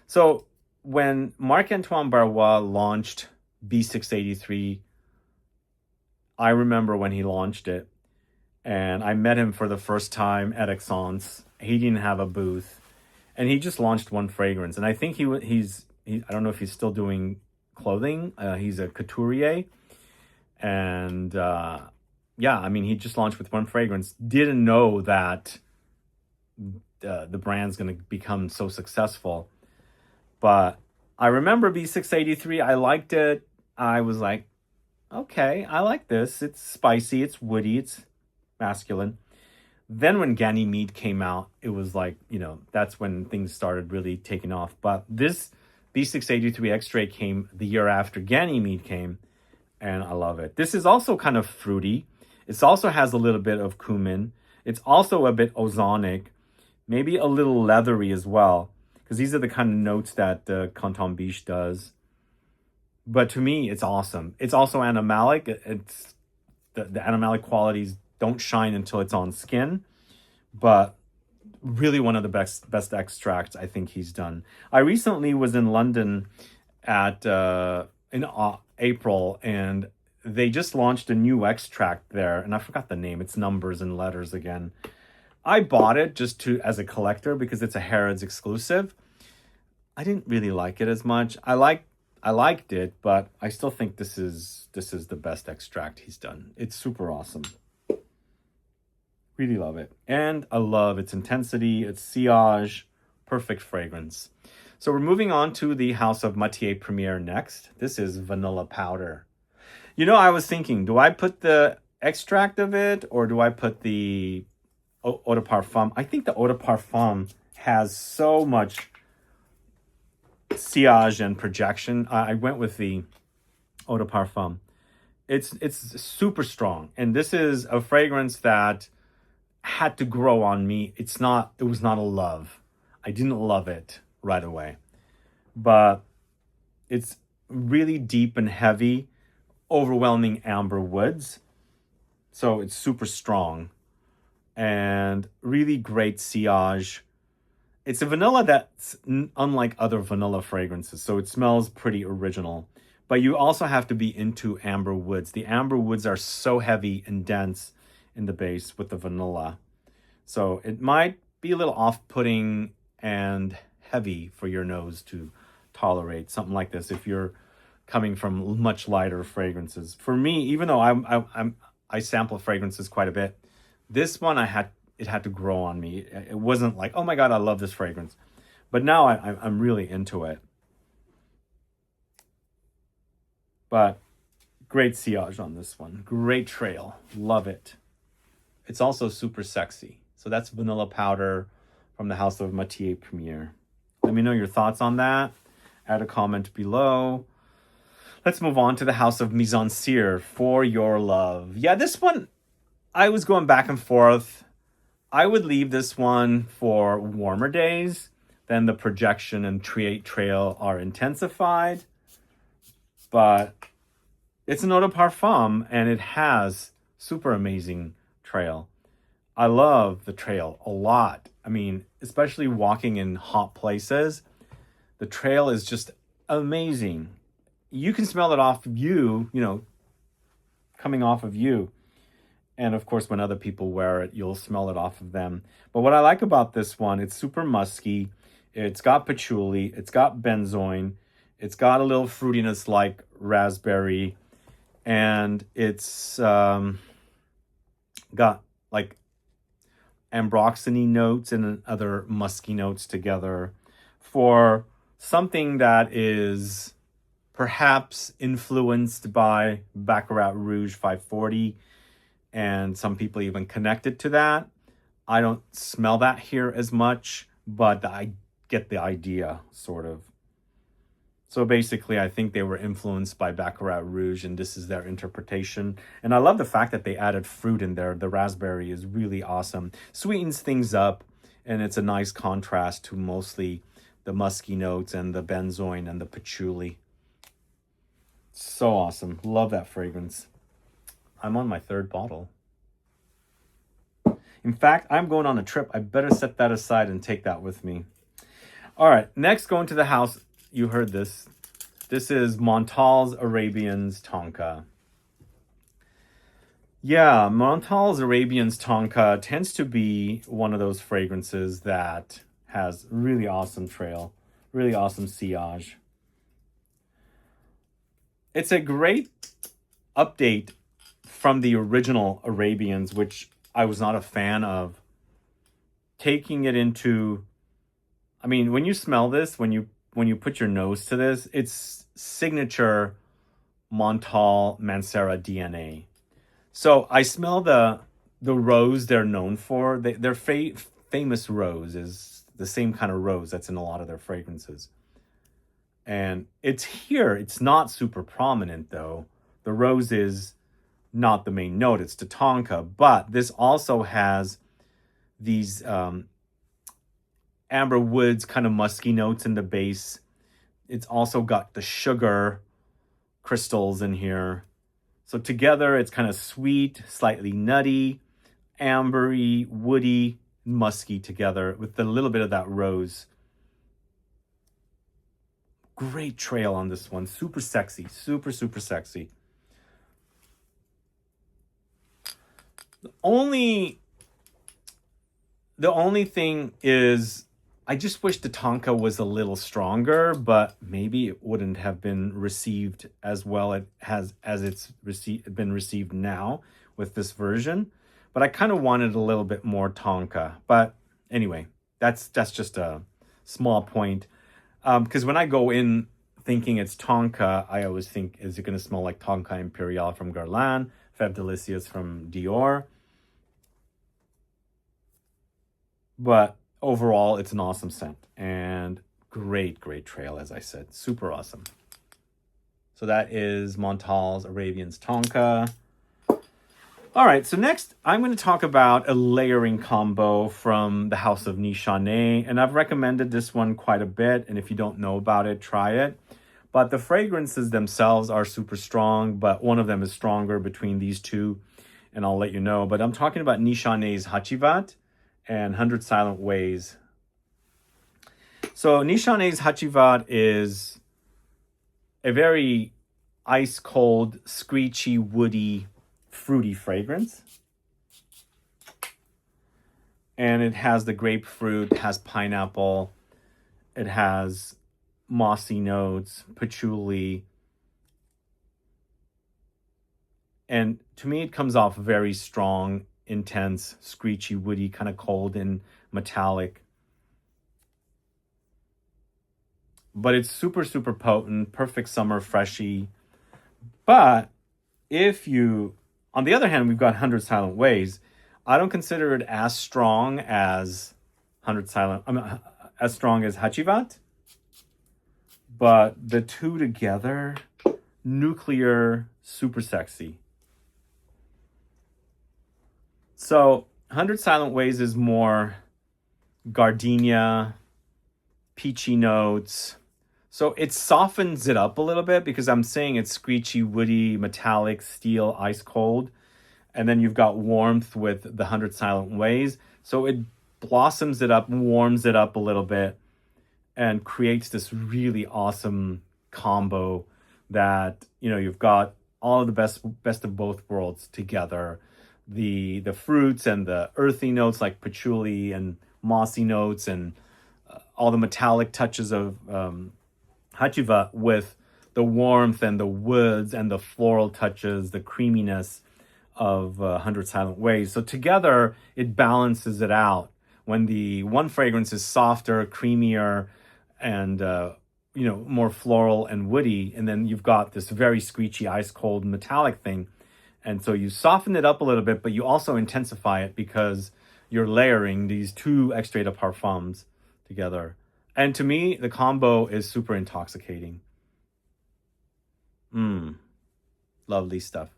So, when Marc-Antoine Barrois launched B683, I remember when he launched it, and I met him for the first time at Incense. He didn't have a booth, and he just launched one fragrance. And I think he's I don't know if he's still doing clothing. He's a couturier, and yeah, I mean, he just launched with one fragrance. Didn't know that the brand's going to become so successful. But I remember B683. I liked it. I was like, okay, I like this. It's spicy. It's woody. It's masculine. Then when Ganymede came out, it was like, that's when things started really taking off. But this B683 Extrait came the year after Ganymede came, and I love it. This is also kind of fruity. It also has a little bit of cumin. It's also a bit ozonic, maybe a little leathery as well, because these are the kind of notes that Canton Biche does. But to me, it's awesome. It's also animalic. It's the animalic qualities don't shine until it's on skin, but really one of the best extracts I think he's done. I recently was in London in April, and they just launched a new extract there, and I forgot the name. It's numbers and letters again. I bought it just as a collector because it's a Harrods exclusive. I didn't really like it as much. I liked it, but I still think this is the best extract he's done. It's super awesome. Really love it. And I love its intensity, its sillage, perfect fragrance. So we're moving on to the House of Matier Premier next. This is Vanilla Powder. You know, I was thinking, do I put the extract of it or do I put the Eau de Parfum? I think the Eau de Parfum has so much sillage and projection. I went with the Eau de Parfum. It's super strong. And this is a fragrance that had to grow on me. It was not a love. I didn't love it right away. But it's really deep and heavy, overwhelming amber woods. So it's super strong and really great sillage. It's a vanilla that's unlike other vanilla fragrances, so it smells pretty original. But you also have to be into amber woods. The amber woods are so heavy and dense in the base with the vanilla. So it might be a little off-putting and heavy for your nose to tolerate something like this if you're coming from much lighter fragrances. For me, even though I sample fragrances quite a bit, this one it had to grow on me. It wasn't like, oh my God, I love this fragrance. But now I'm really into it. But great sillage on this one. Great trail. Love it. It's also super sexy. So that's Vanilla Powder from the House of Matier Premier. Let me know your thoughts on that. Add a comment below. Let's move on to the House of Maison Cyr, For Your Love. Yeah, this one, I was going back and forth. I would leave this one for warmer days. Then the projection and trail are intensified. But it's an Eau de Parfum, and it has super amazing trail. I love the trail a lot. I mean, especially walking in hot places, the trail is just amazing. You can smell it off you, coming off of you. And of course, when other people wear it, you'll smell it off of them. But what I like about this one, it's super musky. It's got patchouli. It's got benzoin. It's got a little fruitiness like raspberry. And it's got like ambroxany notes and other musky notes together for something that is perhaps influenced by Baccarat Rouge 540, and some people even connect it to that. I don't smell that here as much, but I get the idea, sort of. So basically, I think they were influenced by Baccarat Rouge, and this is their interpretation. And I love the fact that they added fruit in there. The raspberry is really awesome. Sweetens things up, and it's a nice contrast to mostly the musky notes and the benzoin and the patchouli. So awesome. Love that fragrance. I'm on my third bottle. In fact, I'm going on a trip. I better set that aside and take that with me. All right, next going to the house. You heard this. This is Montal's Arabians Tonka. Yeah, Montal's Arabians Tonka tends to be one of those fragrances that has really awesome trail, really awesome sillage. It's a great update from the original Arabians, which I was not a fan of. Taking it into, I mean, when you smell this, when you put your nose to this, it's signature Montal Mancera DNA. So I smell the rose they're known for. Their famous rose is the same kind of rose that's in a lot of their fragrances. And it's here. It's not super prominent, though. The rose is not the main note. It's the Tonka. But this also has these amber woods, kind of musky notes in the base. It's also got the sugar crystals in here. So together, it's kind of sweet, slightly nutty, ambery, woody, musky together with a little bit of that rose. Great trail on this one. Super sexy. Super, super sexy. Only the only thing is I just wish the Tonka was a little stronger, but maybe it wouldn't have been received as well as it's been received now with this version. But I kind of wanted a little bit more Tonka. But anyway, that's just a small point. Because when I go in thinking it's Tonka, I always think, is it going to smell like Tonka Imperial from Guerlain, Fève Délicieuse from Dior? But overall, it's an awesome scent and great trail, as I said. Super awesome. So that is Montal's Arabians Tonka. All right, so next I'm going to talk about a layering combo from the House of Nichané. And I've recommended this one quite a bit. And if you don't know about it, try it. But the fragrances themselves are super strong, but one of them is stronger between these two. And I'll let you know. But I'm talking about Nichané's Hacivat and 100 Silent Ways. So Nichané's Hacivat is a very ice cold, screechy, woody, fruity fragrance. And it has the grapefruit, it has pineapple, it has mossy notes, patchouli. And to me, it comes off very strong, intense, screechy, woody, kind of cold and metallic. But it's super potent, perfect summer freshy. But if you, on the other hand, we've got 100 Silent Ways. I don't consider it as strong as as strong as Hacivat. But the two together, nuclear, super sexy. So 100 Silent Ways is more gardenia, peachy notes. So it softens it up a little bit because I'm saying it's screechy, woody, metallic, steel, ice cold. And then you've got warmth with the 100 Silent Ways. So it blossoms it up, warms it up a little bit, and creates this really awesome combo that, you know, you've got all of the best of both worlds together. The fruits and the earthy notes like patchouli and mossy notes and all the metallic touches of Hacivat with the warmth and the woods and the floral touches, the creaminess of 100 Silent Ways. So together, it balances it out. When the one fragrance is softer, creamier, and more floral and woody, and then you've got this very screechy, ice-cold, metallic thing. And so you soften it up a little bit, but you also intensify it because you're layering these two extraits de parfums together. And to me, the combo is super intoxicating. Lovely stuff.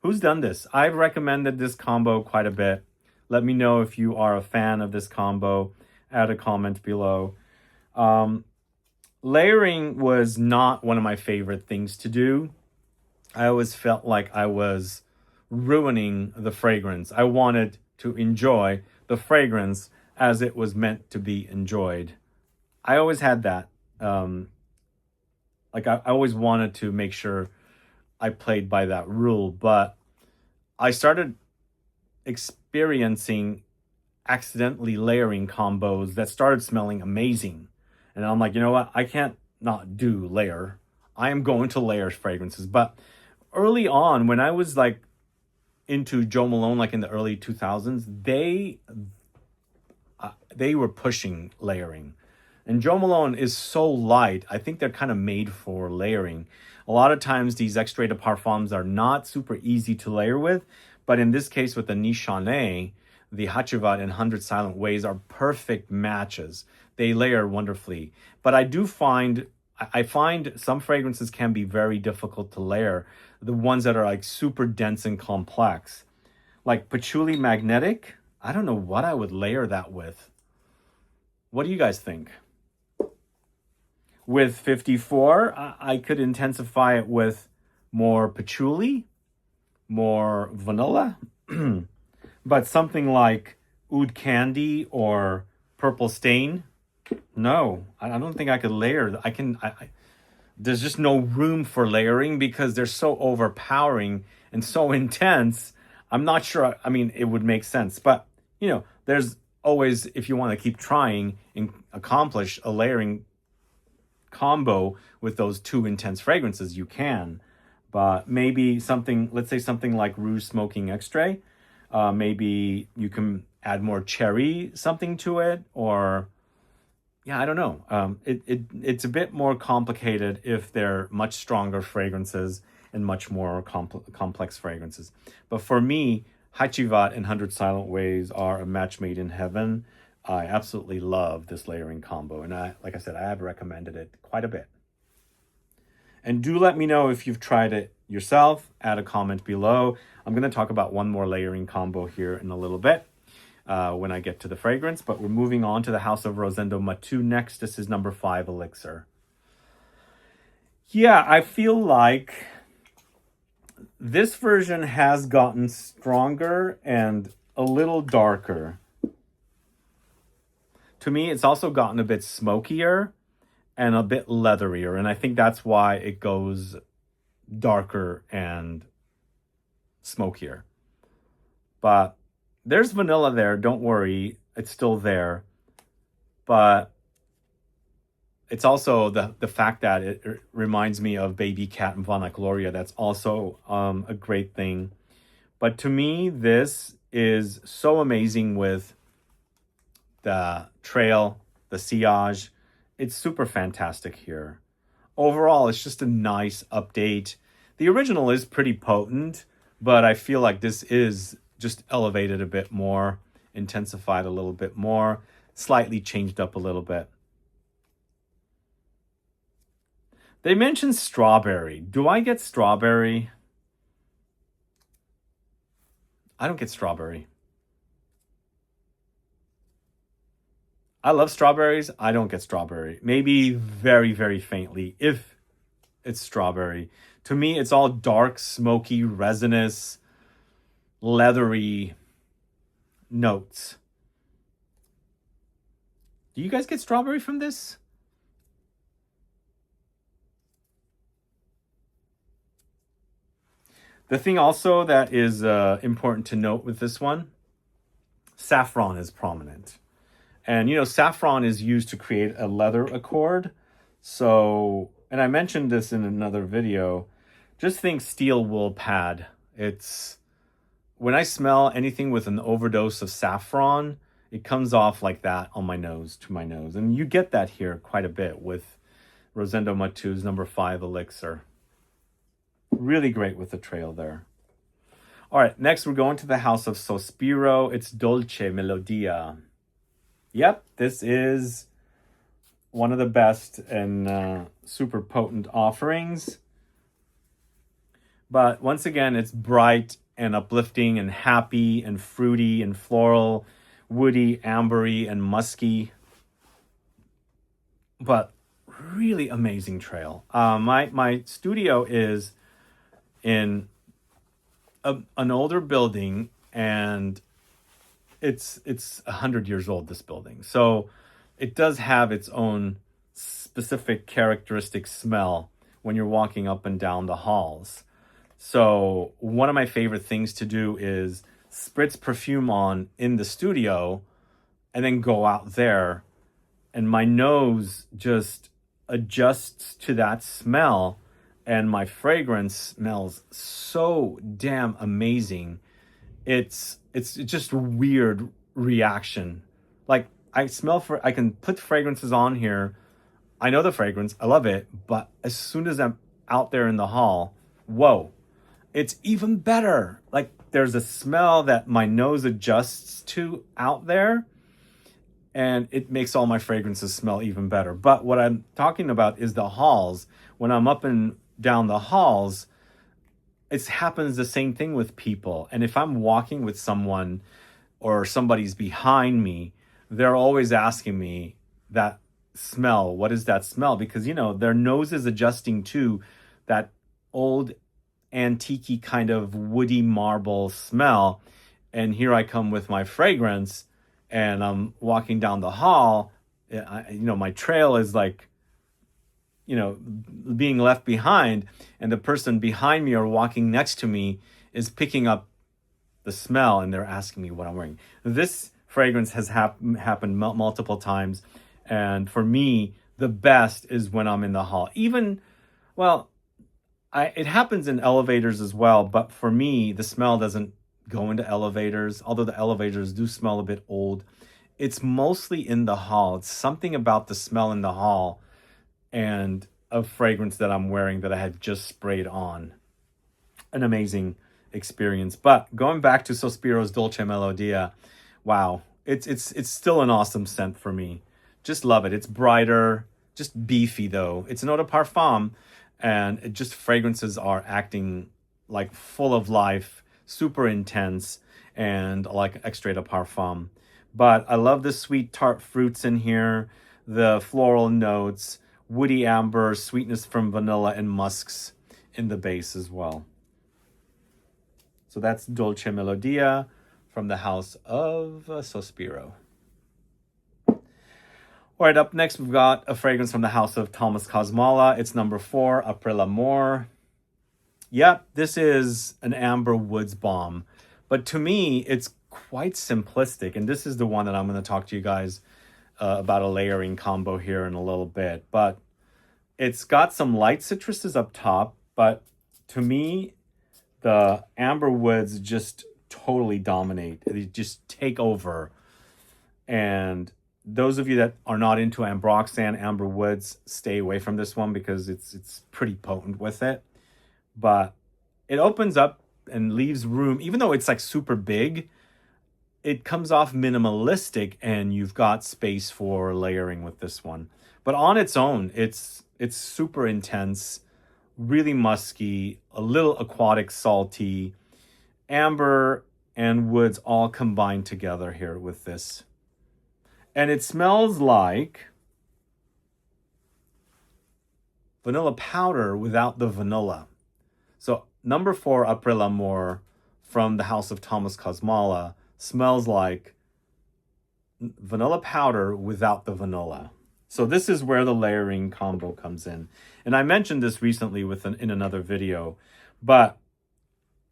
Who's done this? I've recommended this combo quite a bit. Let me know if you are a fan of this combo. Add a comment below. Layering was not one of my favorite things to do. I always felt like I was ruining the fragrance. I wanted to enjoy the fragrance as it was meant to be enjoyed. I always had that. I always wanted to make sure I played by that rule, but I started experiencing accidentally layering combos that started smelling amazing. And I'm like, you know what? I can't not do layer. I am going to layer fragrances. But early on, when I was like into Jo Malone, like in the early 2000s, they were pushing layering. And Jo Malone is so light. I think they're kind of made for layering. A lot of times these extraits de parfums are not super easy to layer with. But in this case with the Nichané, the Hacivat and 100 Silent Ways are perfect matches. They layer wonderfully. But I find some fragrances can be very difficult to layer. The ones that are like super dense and complex. Like Patchouli Magnetik, I don't know what I would layer that with. What do you guys think? With 54, I could intensify it with more patchouli, more vanilla. But something like Oud Candy or Purple Stain, no, I don't think I could layer. there's just no room for layering because they're so overpowering and so intense. I'm not sure. I mean, it would make sense, but you know, there's always, if you want to keep trying and accomplish a layering combo with those two intense fragrances, you can. But maybe something, let's say something like Rouge Smoking Extrait, maybe you can add more cherry something to it, or yeah, I don't know. It's a bit more complicated if they're much stronger fragrances and much more complex fragrances. But for me, Hacivat and 100 Silent Ways are a match made in heaven. I absolutely love this layering combo. And like I said, I have recommended it quite a bit. And do let me know if you've tried it yourself. Add a comment below. I'm going to talk about one more layering combo here in a little bit when I get to the fragrance. But we're moving on to the House of Rosendo Matu next. This is number 5, Elixir. Yeah, I feel like this version has gotten stronger and a little darker. To me, it's also gotten a bit smokier and a bit leatherier. And I think that's why it goes darker and smokier. But there's vanilla there. Don't worry. It's still there. But it's also the fact that it reminds me of Baby Cat and Vana Gloria. That's also a great thing. But to me, this is so amazing with the trail, the sillage. It's super fantastic here. Overall, it's just a nice update. The original is pretty potent, but I feel like this is just elevated a bit more, intensified a little bit more, slightly changed up a little bit. They mentioned strawberry. Do I get strawberry? I don't get strawberry. I love strawberries. I don't get strawberry. Maybe very, very faintly, if it's strawberry. To me, it's all dark, smoky, resinous, leathery notes. Do you guys get strawberry from this? The thing also that is important to note with this one, saffron is prominent. And, you know, saffron is used to create a leather accord. So, and I mentioned this in another video, just think steel wool pad. It's, when I smell anything with an overdose of saffron, it comes off like that on my nose, to my nose. And you get that here quite a bit with Rosendo Matu's number 5 Elixir. Really great with the trail there. All right, next we're going to the House of Sospiro. It's Dolce Melodia. Yep, this is one of the best and super potent offerings. But once again, it's bright and uplifting and happy and fruity and floral, woody, ambery, and musky. But really amazing trail. My studio is in an older building, and it's 100 years old, this building. So it does have its own specific characteristic smell when you're walking up and down the halls. So one of my favorite things to do is spritz perfume on in the studio and then go out there, and my nose just adjusts to that smell, and my fragrance smells so damn amazing. It's just a weird reaction. Like, I can put fragrances on here. I know the fragrance, I love it, but as soon as I'm out there in the hall, whoa, it's even better. Like, there's a smell that my nose adjusts to out there, and it makes all my fragrances smell even better. But what I'm talking about is the halls. When I'm up and down the halls, it happens the same thing with people. And if I'm walking with someone or somebody's behind me, they're always asking me that smell. What is that smell? Because, you know, their nose is adjusting to that old antique kind of woody marble smell. And here I come with my fragrance, and I'm walking down the hall. My trail is like you know, being left behind, and the person behind me or walking next to me is picking up the smell and they're asking me what I'm wearing. This fragrance has happened multiple times. And for me, the best is when I'm in the hall. Even, well, it happens in elevators as well. But for me, the smell doesn't go into elevators, although the elevators do smell a bit old. It's mostly in the hall. It's something about the smell in the hall and a fragrance that I'm wearing that I had just sprayed on. An amazing experience. But going back to Sospiro's Dolce Melodia, wow, it's still an awesome scent for me. Just love it. It's brighter, just beefy though. It's an eau de parfum, and it just fragrances are acting like full of life, super intense, and like extrait de parfum. But I love the sweet tart fruits in here, the floral notes, woody amber, sweetness from vanilla, and musks in the base as well. So that's Dolce Melodia from the house of Sospiro. All right, up next we've got a fragrance from the house of Thomas Kosmala. It's number 4, Après L'Amour. Yep, this is an amber woods bomb. But to me, it's quite simplistic. And this is the one that I'm going to talk to you guys about a layering combo here in a little bit. But it's got some light citruses up top. But to me, the amber woods just totally dominate. They just take over. And those of you that are not into ambroxan, amber woods, stay away from this one because it's pretty potent with it. But it opens up and leaves room, even though it's like super big, it comes off minimalistic and you've got space for layering with this one. But on its own, it's super intense, really musky, a little aquatic, salty, amber and woods all combined together here with this. And it smells like vanilla powder without the vanilla. So number 4, Après L'Amour from the house of Thomas Kosmala smells like vanilla powder without the vanilla. So this is where the layering combo comes in. And I mentioned this recently in another video, but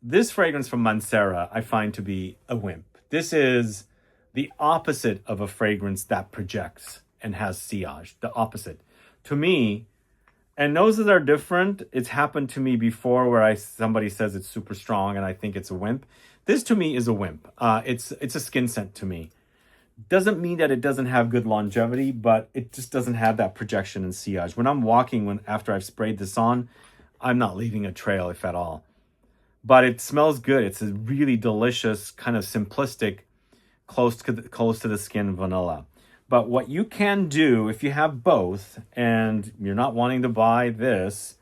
this fragrance from Mancera I find to be a wimp. This is the opposite of a fragrance that projects and has sillage, the opposite. To me, and noses are different. It's happened to me before where somebody says it's super strong and I think it's a wimp. This to me is a wimp. It's a skin scent to me. Doesn't mean that it doesn't have good longevity, but it just doesn't have that projection and sillage. When I'm walking, after I've sprayed this on, I'm not leaving a trail, if at all. But it smells good. It's a really delicious, kind of simplistic, close to the skin vanilla. But what you can do if you have both and you're not wanting to buy this,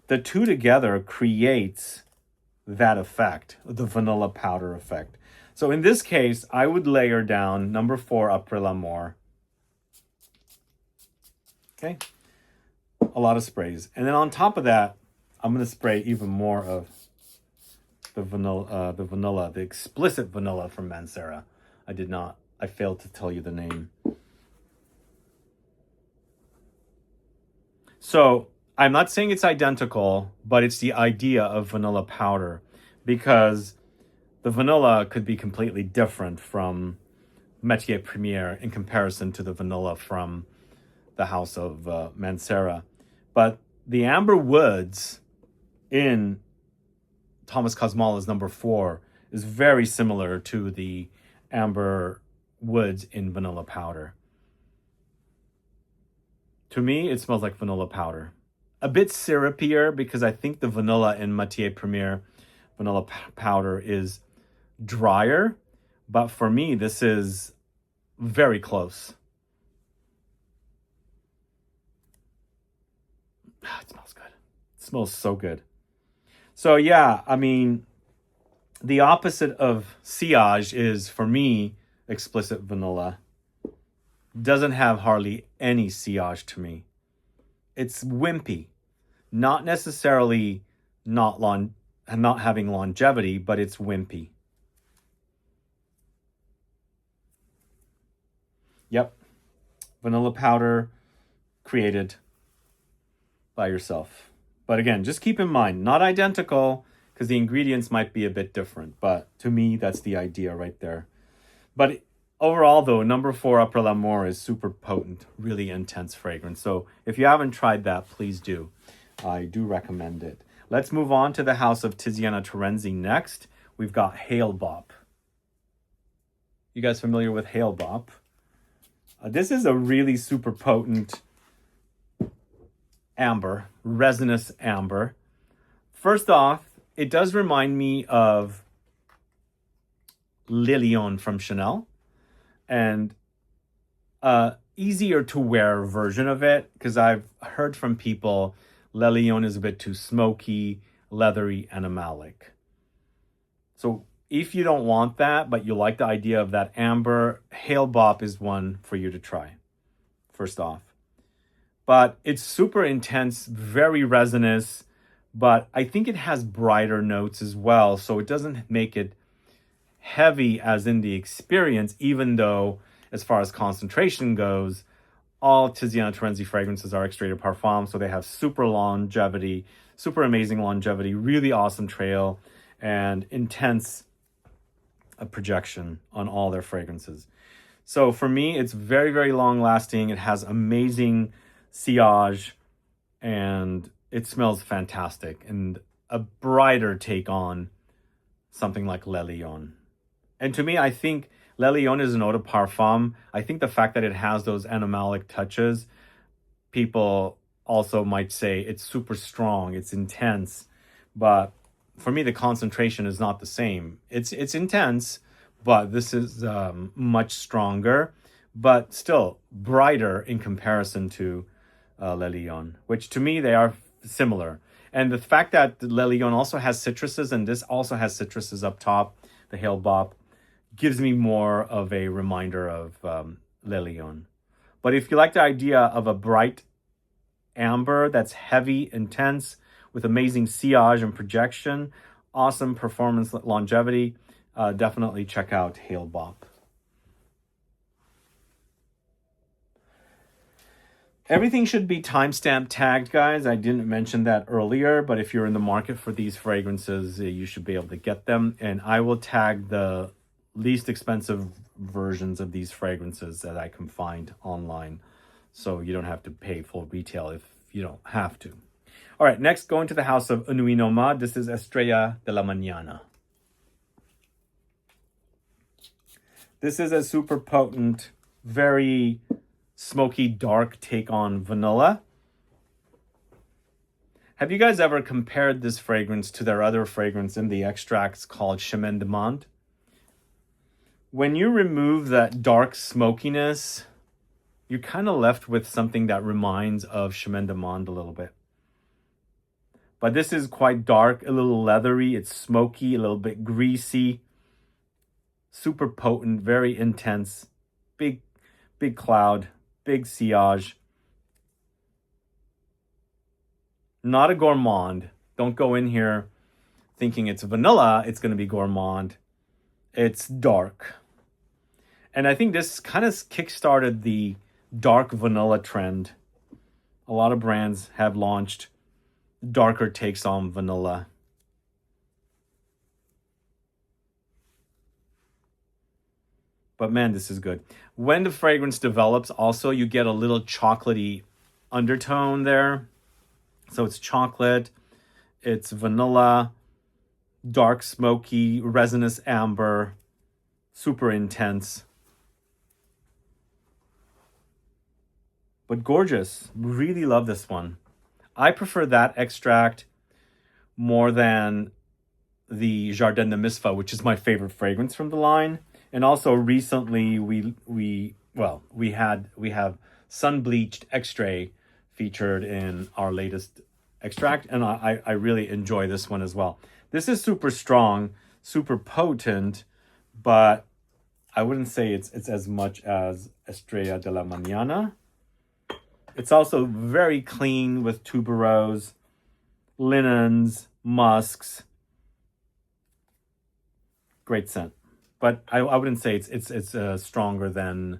the two together creates that effect, the vanilla powder effect. So in this case, I would layer down number 4, Après L'Amour. Okay, a lot of sprays. And then on top of that, I'm going to spray even more of the vanilla, the explicit vanilla from Mancera. I failed to tell you the name. So I'm not saying it's identical, but it's the idea of vanilla powder, because the vanilla could be completely different from Metier Premier in comparison to the vanilla from the house of Mancera. But the amber woods in Thomas Kosmala's number 4 is very similar to the amber woods in vanilla powder. To me, it smells like vanilla powder. A bit syrupier because I think the vanilla in Metier Premier vanilla powder is drier. But for me, this is very close. It smells good. It smells so good. So yeah, I mean, the opposite of sillage is, for me, explicit vanilla. Doesn't have hardly any sillage to me. It's wimpy. Not necessarily not having longevity, but it's wimpy. Yep. Vanilla powder created by yourself. But again, just keep in mind, not identical, because the ingredients might be a bit different. But to me, that's the idea right there. But overall, though, number 4, Après L'Amour, is super potent, really intense fragrance. So if you haven't tried that, please do. I do recommend it. Let's move on to the house of Tiziana Terenzi next. We've got Hale Bopp. You guys familiar with Hale Bopp? This is a really super potent amber, resinous amber. First off, it does remind me of Le Lion from Chanel, and easier to wear version of it, because I've heard from people Le Lion is a bit too smoky, leathery, animalic. So if you don't want that, but you like the idea of that amber, Hale Bopp is one for you to try, first off. But it's super intense, very resinous, but I think it has brighter notes as well, so it doesn't make it heavy as in the experience, even though, as far as concentration goes, all Tiziana Terenzi fragrances are Extrait de Parfum, so they have super longevity, super amazing longevity, really awesome trail, and intense projection on all their fragrances. So for me, it's very, very long lasting. It has amazing sillage, and it smells fantastic, and a brighter take on something like Le Lion. And to me, I think Le Lion is an eau de parfum. I think the fact that it has those animalic touches, people also might say it's super strong, it's intense. But for me, the concentration is not the same. It's intense, but this is much stronger, but still brighter in comparison to Le Lion, which to me, they are similar. And the fact that Le Lion also has citruses, and this also has citruses up top, the Hale Bopp, gives me more of a reminder of Le Lion. But if you like the idea of a bright amber that's heavy, intense, with amazing sillage and projection, awesome performance longevity, definitely check out Hale Bopp. Everything should be timestamp tagged, guys. I didn't mention that earlier, but if you're in the market for these fragrances, you should be able to get them. And I will tag the least expensive versions of these fragrances that I can find online, so you don't have to pay full retail if you don't have to. All right, next, going to the house of Nuit Nomade. This is Estrella de la Mañana. This is a super potent, very smoky, dark take on vanilla. Have you guys ever compared this fragrance to their other fragrance in the extracts called Chemin de Monde? When you remove that dark smokiness, you're kind of left with something that reminds of Chemin de Monde a little bit. But this is quite dark, a little leathery, it's smoky, a little bit greasy, super potent, very intense, big cloud, big sillage. Not a gourmand. Don't go in here thinking it's vanilla, it's going to be gourmand. It's dark. And I think this kind of kickstarted the dark vanilla trend. A lot of brands have launched darker takes on vanilla. But man, this is good. When the fragrance develops, also, you get a little chocolatey undertone there. So it's chocolate, it's vanilla, dark, smoky, resinous amber, super intense. But gorgeous. Really love this one. I prefer that extract more than the Jardin de Misfa, which is my favorite fragrance from the line. And also recently we have Sun Bleached Extrait featured in our latest extract, and I really enjoy this one as well. This is super strong, super potent, but I wouldn't say it's as much as Estrella de la Mañana. It's also very clean with tuberose, linens, musks. Great scent. But I wouldn't say it's stronger than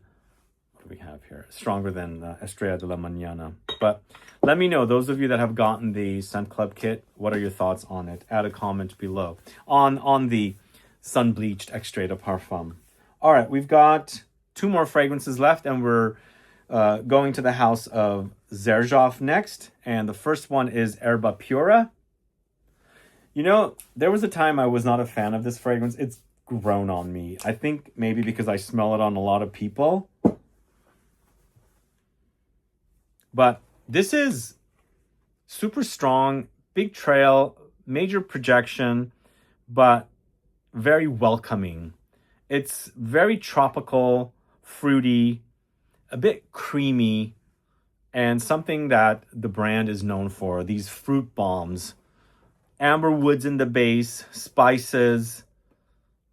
do we have here? Stronger than Estrella de la Mañana. But let me know, those of you that have gotten the Scent Club kit, what are your thoughts on it? Add a comment below on the Sun Bleached Extrait de Parfum. All right, we've got 2 more fragrances left, and we're going to the house of Xerjoff next. And the first one is Erba Pura. You know, there was a time I was not a fan of this fragrance. It's grown on me. I think maybe because I smell it on a lot of people. But this is super strong, big trail, major projection, but very welcoming. It's very tropical, fruity, a bit creamy, and something that the brand is known for. These fruit bombs, amber woods in the base, spices,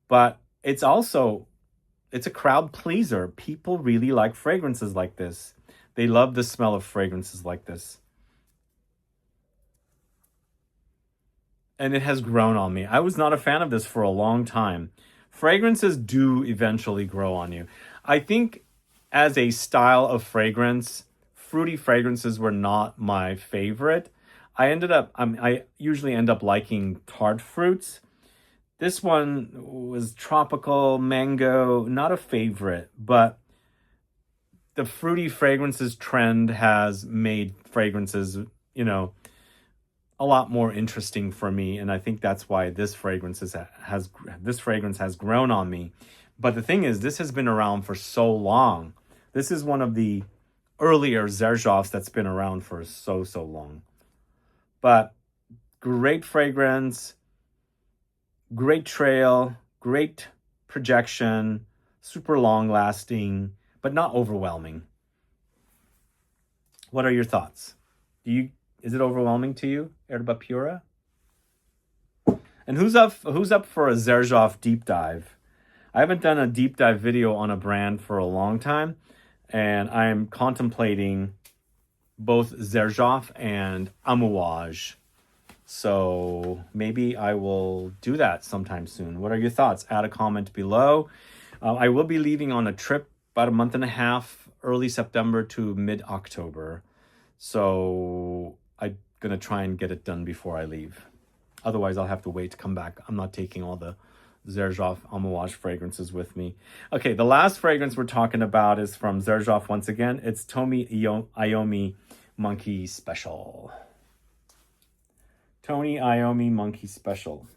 but it's a crowd pleaser. People really like fragrances like this. They love the smell of fragrances like this. And it has grown on me. I was not a fan of this for a long time. Fragrances do eventually grow on you. I think as a style of fragrance, fruity fragrances were not my favorite. I usually end up liking tart fruits. This one was tropical, mango, not a favorite, but the fruity fragrances trend has made fragrances, you know, a lot more interesting for me, and I think that's why this fragrance has grown on me. But the thing is, this has been around for so long. This is one of the earlier Xerjoffs that's been around for so long. But great fragrance, great trail, great projection, super long lasting, but not overwhelming. What are your thoughts? Is it overwhelming to you, Erba Pura? And who's up for a Xerjoff deep dive? I haven't done a deep dive video on a brand for a long time, and I am contemplating both Xerjoff and Amouage. So maybe I will do that sometime soon. What are your thoughts? Add a comment below. I will be leaving on a trip about a month and a half, early September to mid-October. So I'm going to try and get it done before I leave. Otherwise, I'll have to wait to come back. I'm not taking all the Xerjoff Amouage fragrances with me. Okay, the last fragrance we're talking about is from Xerjoff once again. It's Tomi Iommi Monkey Special. Tomi Iommi Monkey Special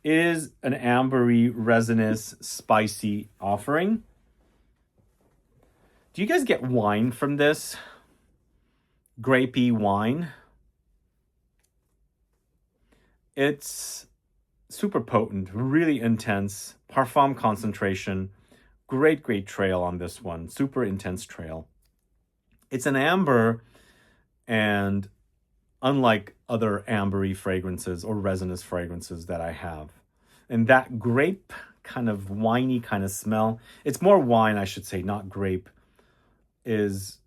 is an ambery, resinous, spicy offering. Do you guys get wine from this? Grapey wine. It's super potent, really intense, parfum concentration. Great trail on this one. Super intense trail. It's an amber, and unlike other ambery fragrances or resinous fragrances that I have. And that grape kind of winey kind of smell, it's more wine, I should say, not grape, is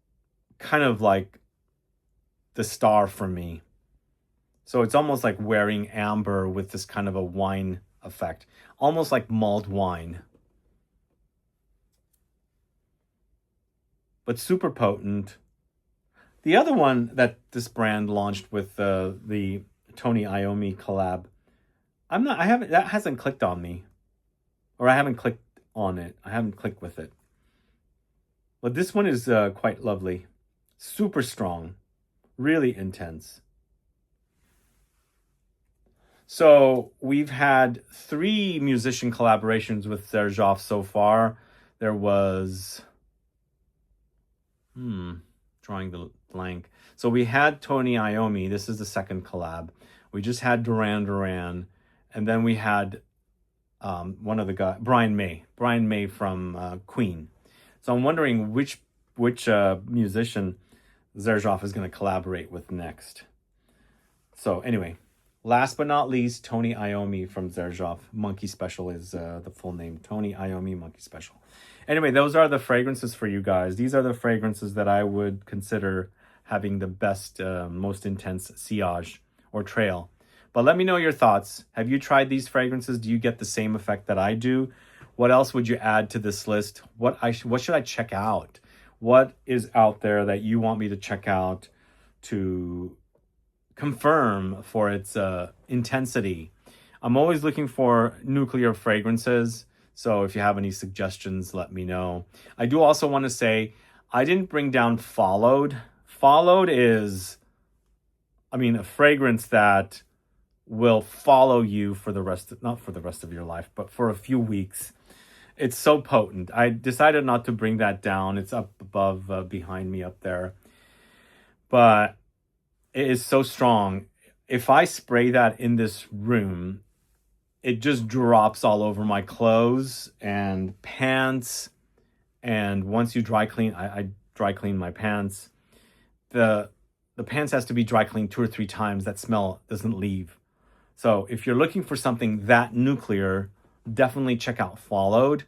kind of like the star for me. So it's almost like wearing amber with this kind of a wine effect, almost like mulled wine. But super potent. The other one that this brand launched with the Tomi Iommi collab, that hasn't clicked on me. Or I haven't clicked on it. I haven't clicked with it. But this one is quite lovely. Super strong. Really intense. So we've had 3 musician collaborations with Xerjoff so far. There was... drawing the blank. So we had Tomi Iommi. This is the second collab. We just had Duran, and then we had one of the guys, Brian May from Queen. So I'm wondering which musician Xerjoff is going to collaborate with next. So anyway, last but not least, Tomi Iommi from Xerjoff. Monkey Special is the full name. Tomi Iommi Monkey Special. Anyway, those are the fragrances for you guys. These are the fragrances that I would consider having the best, most intense sillage or trail. But let me know your thoughts. Have you tried these fragrances? Do you get the same effect that I do? What else would you add to this list? What should I check out? What is out there that you want me to check out to confirm for its intensity? I'm always looking for nuclear fragrances. So if you have any suggestions, let me know. I do also want to say, I didn't bring down Followed. Followed is, I mean, a fragrance that will follow you for the rest, not for the rest of your life, but for a few weeks. It's so potent. I decided not to bring that down. It's up above, behind me up there. But it is so strong. If I spray that in this room, it just drops all over my clothes and pants. And once you dry clean, I dry clean my pants. The pants has to be dry cleaned 2 or 3 times. That smell doesn't leave. So if you're looking for something that nuclear, definitely check out Followed.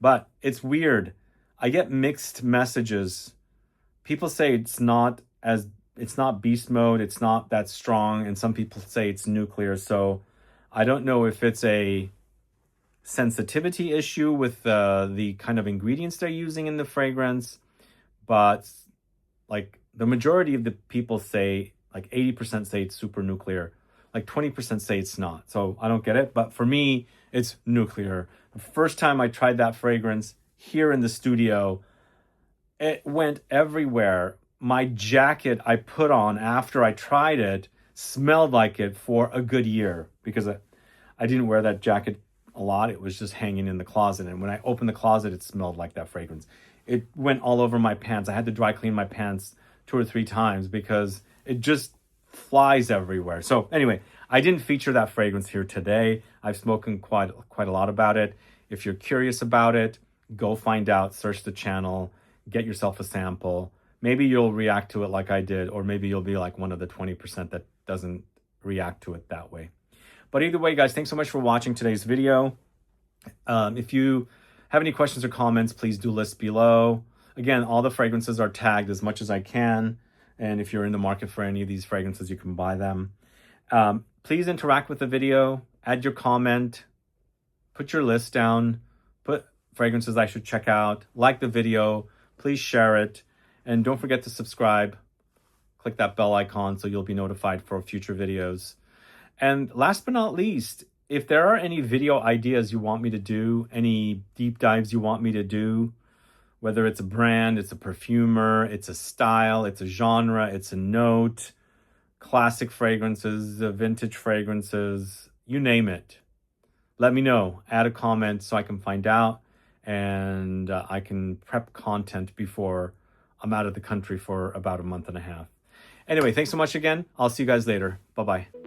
But it's weird. I get mixed messages. People say it's not beast mode, it's not that strong, and some people say it's nuclear. So I don't know if it's a sensitivity issue with the kind of ingredients they're using in the fragrance, but like the majority of the people say, like 80% say it's super nuclear, like 20% say it's not. So I don't get it, but for me, it's nuclear. The first time I tried that fragrance here in the studio, it went everywhere. My jacket I put on after I tried it smelled like it for a good year, because I didn't wear that jacket a lot. It was just hanging in the closet. And when I opened the closet, it smelled like that fragrance. It went all over my pants. I had to dry clean my pants 2 or 3 times because it just flies everywhere. So anyway, I didn't feature that fragrance here today. I've spoken quite a lot about it. If you're curious about it, go find out, search the channel, get yourself a sample. Maybe you'll react to it like I did, or maybe you'll be like one of the 20% that doesn't react to it that way. But either way, guys, thanks so much for watching today's video. If you have any questions or comments, please do list below. Again, all the fragrances are tagged as much as I can. And if you're in the market for any of these fragrances, you can buy them. Please interact with the video, add your comment, put your list down, put fragrances I should check out, like the video, please share it, and don't forget to subscribe. Click that bell icon so you'll be notified for future videos. And last but not least, if there are any video ideas you want me to do, any deep dives you want me to do, whether it's a brand, it's a perfumer, it's a style, it's a genre, it's a note, classic fragrances, vintage fragrances, you name it, let me know. Add a comment so I can find out, and I can prep content before I'm out of the country for about a month and a half. Anyway, thanks so much again. I'll see you guys later. Bye-bye.